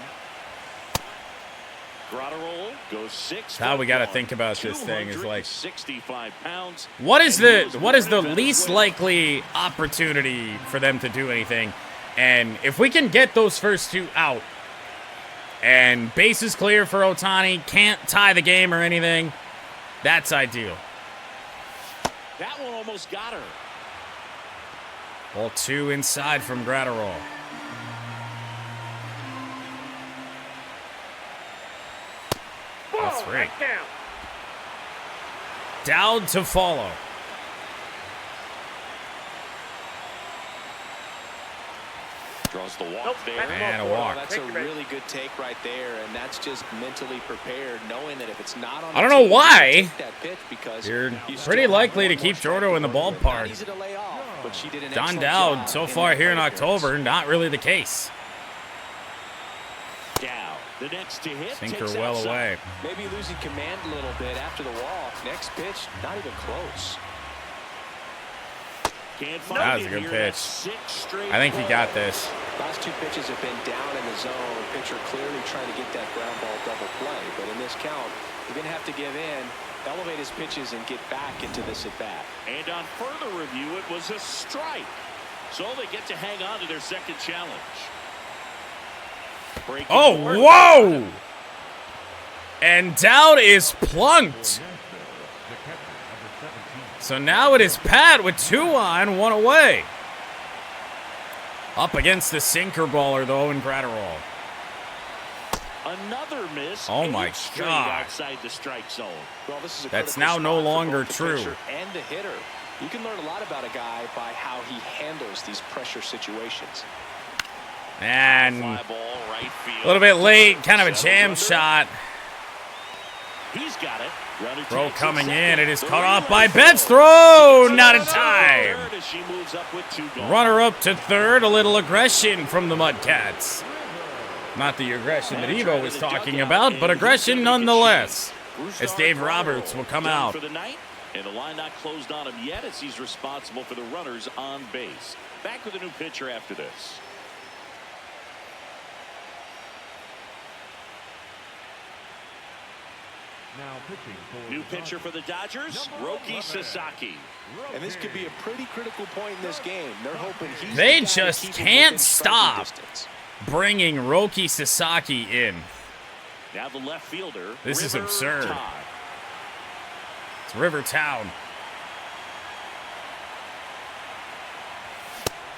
Gratterall goes 6. How we got to think about this thing is like 65 pounds. What is the least likely opportunity for them to do anything? And if we can get those first 2 out and base is clear for Ohtani, can't tie the game or anything, that's ideal. That one almost got her. Ball 2 inside from Gratterall. That's right. Dowd to follow. Draws the walk there. And a walk. That's a really good take right there, and that's just mentally prepared, knowing that if it's not on I don't know why. that pitch because You're pretty likely to keep Jordo in the ballpark. easy to lay off, but she did an Don excellent Dowd, job so in far that here in plate appearance. October, not really the case. Down. The next to hit. Sinker takes well outside. away. Maybe losing command a little bit after the walk. Next pitch, not even close. Can't find That was a it good here. pitch. That's 6 straight I think he got balls. this. Last 2 pitches have been down in the zone. Pitcher clearly trying to get that ground ball double play. But in this count, you're going to have to give in, elevate his pitches, and get back into this at-bat. And on further review, it was a strike. So they get to hang on to their second challenge. Breaking Oh, board. whoa! And Dowd is plunked. So now it is Pat with 2 on, 1 away. Up against the sinker baller, though, in Gratterall. Another miss. Oh, my 8 straight God. outside the strike zone. Well, this is a That's critical now no spot for longer both the true. pitcher and the hitter. You can learn a lot about a guy by how he handles these pressure situations. And Fly ball, right field. a little bit late, kind of a jam shot. He's got it. Runner Throw takes it coming second. in. It is The cut off relay by Betts. throw. Throw, Gets not in another time. third as she moves up with 2 gone. Runner up to third. A little aggression from the Mudcats. Not the aggression that Evo was talking about, but aggression nonetheless. As Dave Roberts will come Done out. for the night, and the line not closed on him yet as he's responsible for the runners on base. Back with a new pitcher after this. Now pitching for New the pitcher for the Dodgers, Number Roki 11. Sasaki. And this could be a pretty critical point in this game. They're hoping he's They the guy to just keep him can't within striking stop. distance. Bringing Roki Sasaki in. Now the left fielder. This is River absurd. Todd. It's Rivertown.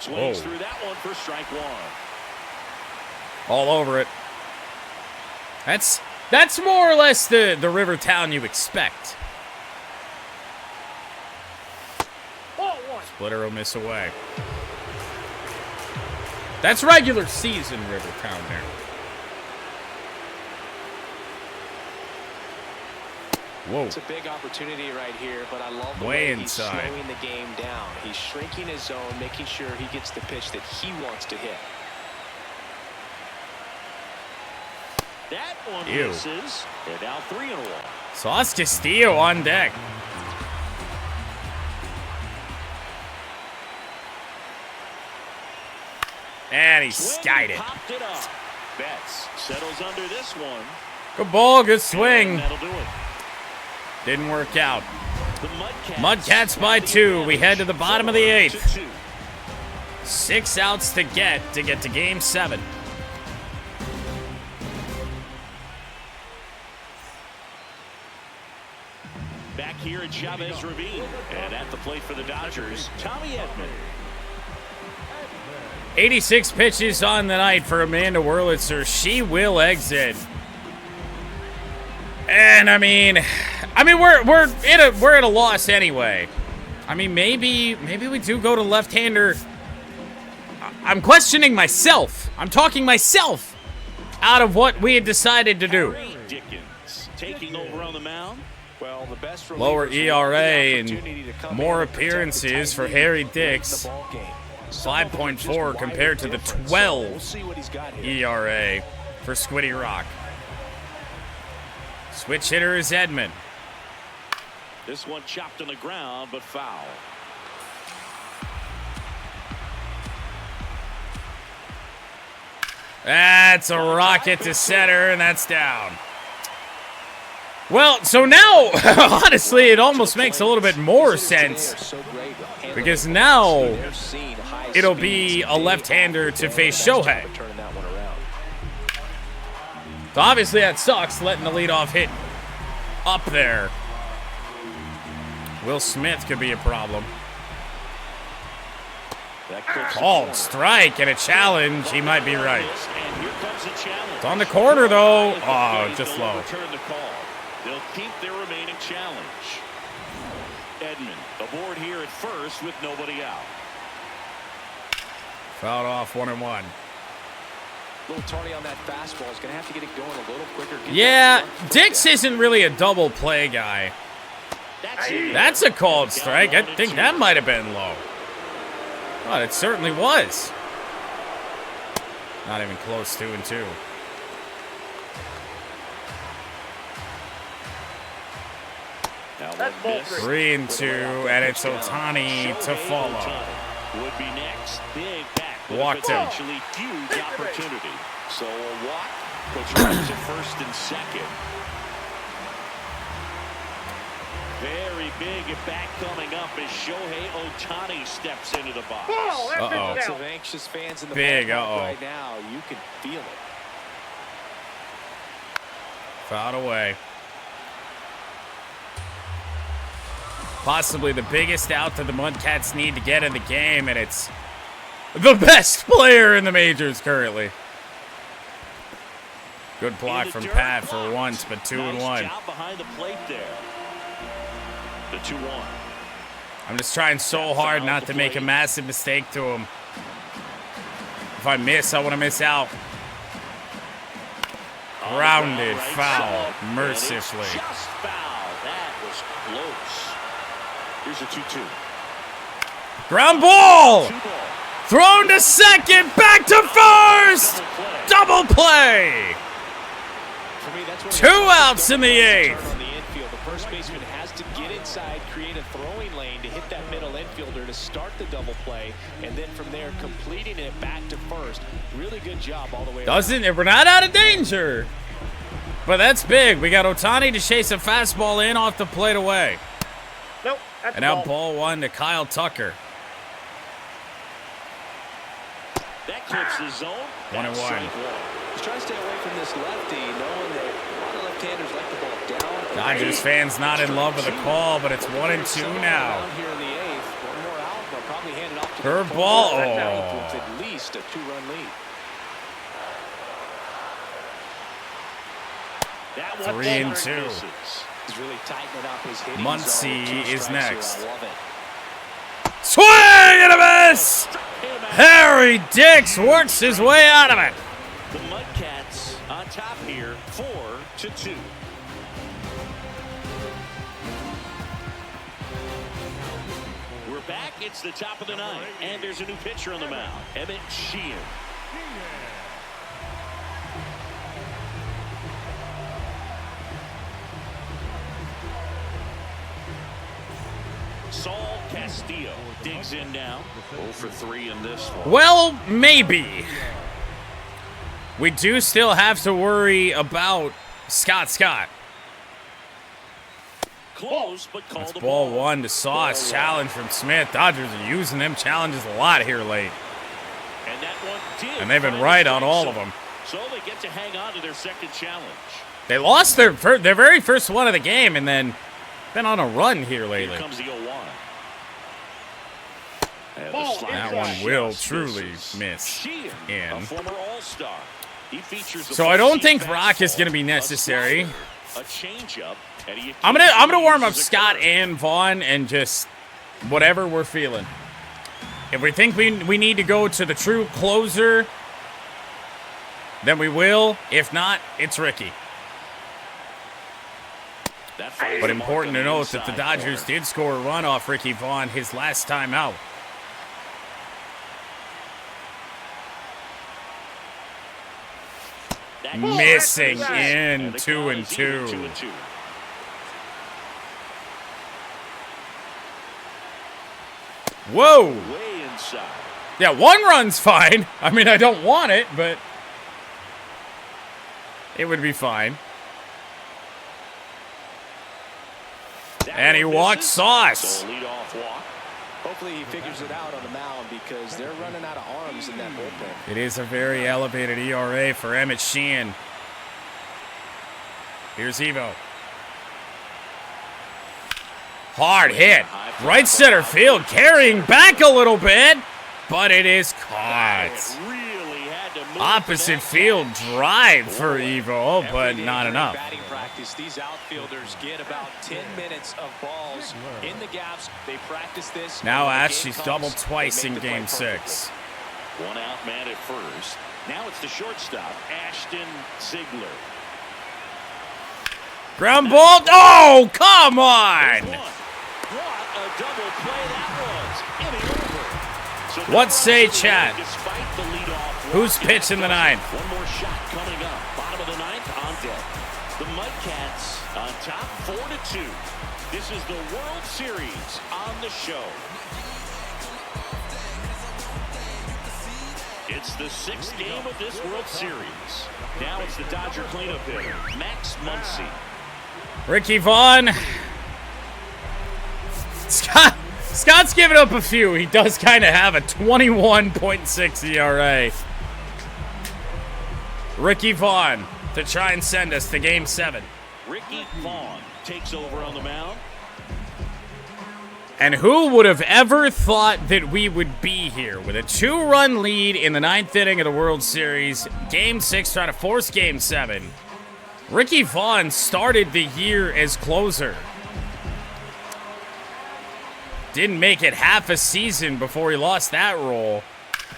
Swings Whoa. through that one for strike 1. All over it. That's more or less the Rivertown you expect. Ball 1. Splitter will miss away. That's regular season Rivertown there. Whoa. It's a big opportunity right here, but I love the Way way he's inside. slowing the game down. He's shrinking his zone, making sure he gets the pitch that he wants to hit. That one Ew. misses. They're now 3-1. Sauce Castillo on deck. And he skied it. Popped it up. Betts settles under this one. Good ball, good swing. That'll do it. Didn't work out. The MudCats by 2. We head to the bottom of the 8th. 4-2. 6 outs to get to game 7. Back here at Chavez Ravine. And at the plate for the Dodgers, Tommy Edman. 86 pitches on the night for Amanda Wurlitzer. She will exit. And I mean we're at a loss anyway. I mean maybe we do go to left-hander. I'm questioning myself. I'm talking myself out of what we had decided to do. Dickens taking over on the mound. Well, the best Lower relievers ERA have the and opportunity to come more in and protect the appearances for tight Harry lead and win Dix. the ball game. 5.4 compared to the 12 We'll see what he's got here. ERA for Squiddy Rock. Switch hitter is Edman. This one chopped on the ground, but foul. That's a rocket to center, and that's down. Well, so now, honestly, it almost makes a little bit more sense. Because now, it'll be a left-hander to face Shohei. So obviously that sucks, letting the leadoff hit up there. Will Smith could be a problem. Called strike and a challenge. He might be right. And here comes the challenge. It's on the corner, though. Oh, just low. Return the call. They'll keep their remaining challenge. Edman aboard here at first with nobody out. Fouled off 1-1. A little tardy on that fastball. Is going to have to get it going a little quicker. Yeah, Dix isn't really a double play guy. That's a called strike. I think that might have been low. Oh, it certainly was. Not even close, 2-2. That's ball 3-2, and it's Ohtani to follow. Would be next. Big back. Walked him. Potentially huge opportunity. So a walk puts runners at first and second. Very big at bat coming up as Shohei Ohtani steps into the box. Uh-oh. Lots of anxious fans in the Big ballpark uh-oh. right now. You can feel it. Fouled away. Possibly the biggest out that the MudCats need to get in the game, and it's the best player in the majors currently. Good block from Pat for once, but 2-1. Nice job behind the plate there. The 2-1. I'm just trying so hard not to make a massive mistake to him. If I miss, I want to miss out. Grounded foul, mercifully. Just foul. That was close. Here's a 2-2. Ground ball! 2-ball. Thrown to second, back to first! Double play! For me, that's what 2 outs in the 8th. on the infield. The first baseman has to get inside, create a throwing lane to hit that middle infielder to start the double play, and then from there completing it back to first. Really good job all the way around. We're not out of danger. But that's big. We got Ohtani to chase a fastball in off the plate away. Nope. That's And now ball 1 to Kyle Tucker. That clips the zone. 1-1. He's trying to stay away from this lefty, knowing that a lot of left-handers like the ball down. Dodgers fans not in love with the call, but it's 1-2 now. Down here in the 8th. One more out. They'll probably hand it off to Curveball. with at least a 2-run lead. That one 3-2. misses. He's really tightening up his hitting Muncy zone. 2 is strikes next. here. I love it. Swing and a miss! Harry Dix works his way out of it. The MudCats on top here, 4-2. We're back. It's the top of the 9th, and there's a new pitcher on the mound, Emmett Sheehan. Saul Castillo digs in now. 0 for 3 in this one. Well, maybe. We do still have to worry about Scott. Close, but called That's the ball 1 to Sauce. Challenge from Smith. Dodgers are using them challenges a lot here late. And that one did. And they've been right on all of them. So they get to hang on to their second challenge. They lost their very first one of the game and then been on a run here lately. Here comes the 0-1. That one will truly miss. A former All-Star. He features So I don't think rock is going to be necessary. A changeup. I'm gonna warm up Scott and Vaughn and just whatever we're feeling. If we think we need to go to the true closer, then we will. If not, it's Ricky. But important to note that the Dodgers did score a run off Ricky Vaughn his last time out. Missing in 2-2. Whoa! Way inside. Yeah, 1 run's fine. I mean, I don't want it, but it would be fine. And he walked Sauce. So leadoff walk. Hopefully he figures it out on the mound because they're running out of arms in that bullpen. It is a very elevated ERA for Emmett Sheehan. Here's Evo. Hard hit. Right center field, carrying back a little bit, but it is caught. Opposite field drive for Evo, but not enough. Batting practice, these outfielders get about 10 minutes of balls in the gaps. They practice this. Now Ashley's doubled twice in Game 6. 1 out man at first. Now it's the shortstop, Ashton Ziegler. Ground ball. Oh, come on! What a double play that was. Inning over. So What say, Chad? despite the leadoff Who's pitching the 9th? One more shot coming up. Bottom of the 9th on deck. The MudCats on top 4-2. This is the World Series on the show. It's the 6th game of this World Series. Now it's the Dodger cleanup hitter, Max Muncy. Ricky Vaughn. Scott's giving up a few. He does kind of have a 21.6 ERA. Ricky Vaughn to try and send us to Game 7. Ricky Vaughn takes over on the mound. And who would have ever thought that we would be here with a 2-run lead in the 9th inning of the World Series, Game 6 trying to force Game 7. Ricky Vaughn started the year as closer. Didn't make it half a season before he lost that role.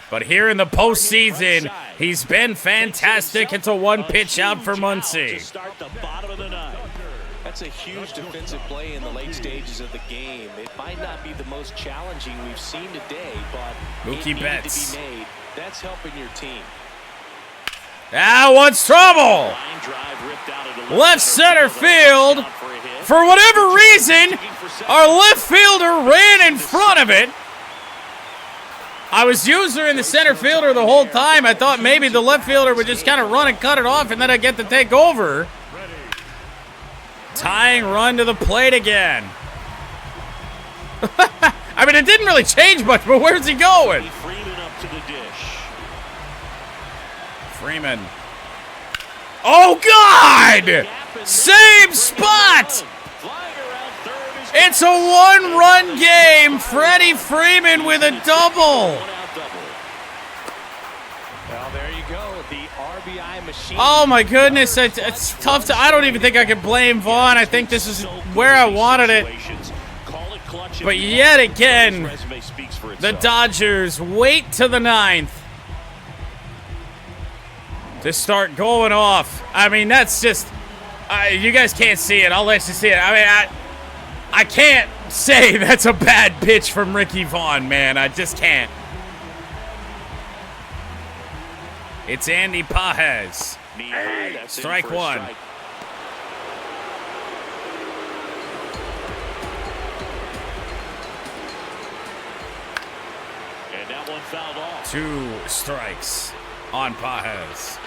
But here in the postseason, he's been fantastic. It's a 1-pitch out for Muncy. That's a huge defensive play in the late stages of the game. It might not be the most challenging we've seen today, but Mookie it needed Betts. to be made. That's helping your team. Now what's trouble? Left center field. For whatever reason, our left fielder ran in front of it. I was using the center fielder the whole time. I thought maybe the left fielder would just kind of run and cut it off, and then I'd get to take over. Tying run to the plate again. I mean, it didn't really change much, but where's he going? Freeman up to the dish. Freeman. Oh, God! Same spot! It's a 1-run game. Freddie Freeman with a double. Well, there you go. The RBI machine. Oh, my goodness. It's tough to... I don't even think I can blame Vaughn. I think this is where I wanted it. But yet again, the Dodgers wait to the 9th to start going off. I mean, that's just... you guys can't see it. I'll let you see it. I mean, I can't say that's a bad pitch from Ricky Vaughn, man. I just can't. It's Andy Pages. Strike 1. fouled off. 2 strikes on Pages.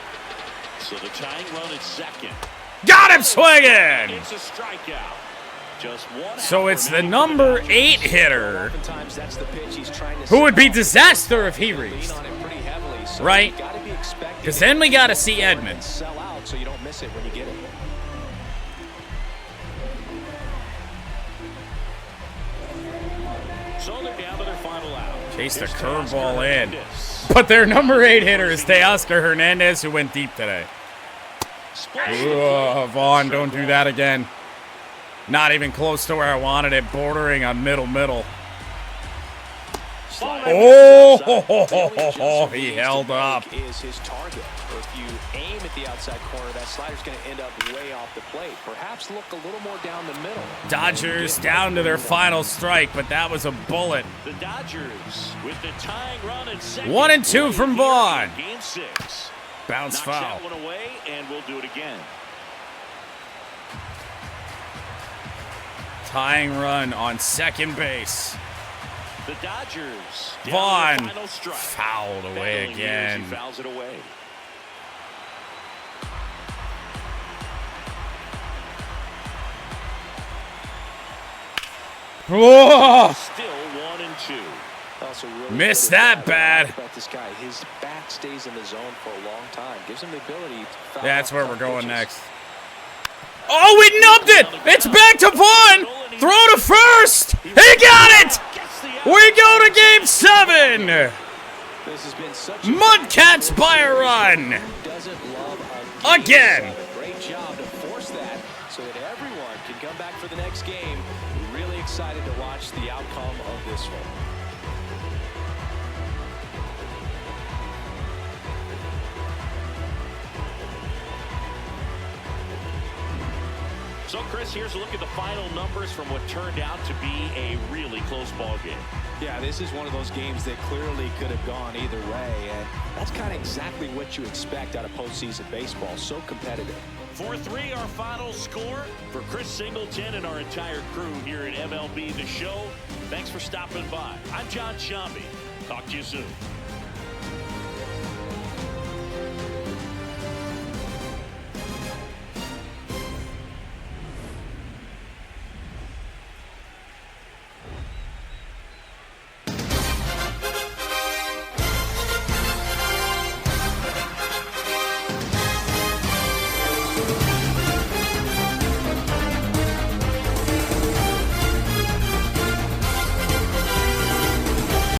So the tying run at second. Got him swinging! It's a strikeout. Just one. So it's the number 8 hitter Oftentimes, that's the pitch he's trying to who would be set up. disaster if he Lean reached. on it pretty heavily, so Right? you gotta be expecting Because it then we got to to see perform and Edmonds. sell out so you don't miss it when you get it. So they're down to their final out. Chase the Here's curveball Teoscar in. Hernandez. But their number 8 hitter is Teoscar Hernandez, who went deep today. Splash. Ugh, Vaughn, don't do that again. Not even close to where I wanted it, bordering on middle. Oh, he held up. Is his target. If you aim at the outside corner, that slider's going to end up way off the plate. Perhaps look a little more down the middle. Dodgers down to their final strike, but that was a bullet. The Dodgers with the tying run at second. 1 and 2 from Vaughn. Game 6. Bounce Knocks foul. that one away, and we'll do it again. Tying run on second base. The Dodgers down Vaughn to the final strike. fouled away Battling here as again. He fouls it away. Whoa! Still 1 and 2. Also really Missed good at that bad. About this guy, his bat stays in the zone for a long time. Gives him the ability to foul That's off where tough we're going pitches. next. Oh, we nubbed it! It's back to Vaughn! Throw to first! He got it! Gets the out. We go to game 7! This has been such a MudCats by a run! doesn't love a game Again. 7. Great job to force that so that everyone can come back for the next game. Really excited to watch the outcome of this one. So, Chris, here's a look at the final numbers from what turned out to be a really close ball game. Yeah, this is one of those games that clearly could have gone either way, and that's kind of exactly what you expect out of postseason baseball. So competitive. 4-3, our final score. For Chris Singleton and our entire crew here at MLB The Show, thanks for stopping by. I'm John Shambi. Talk to you soon.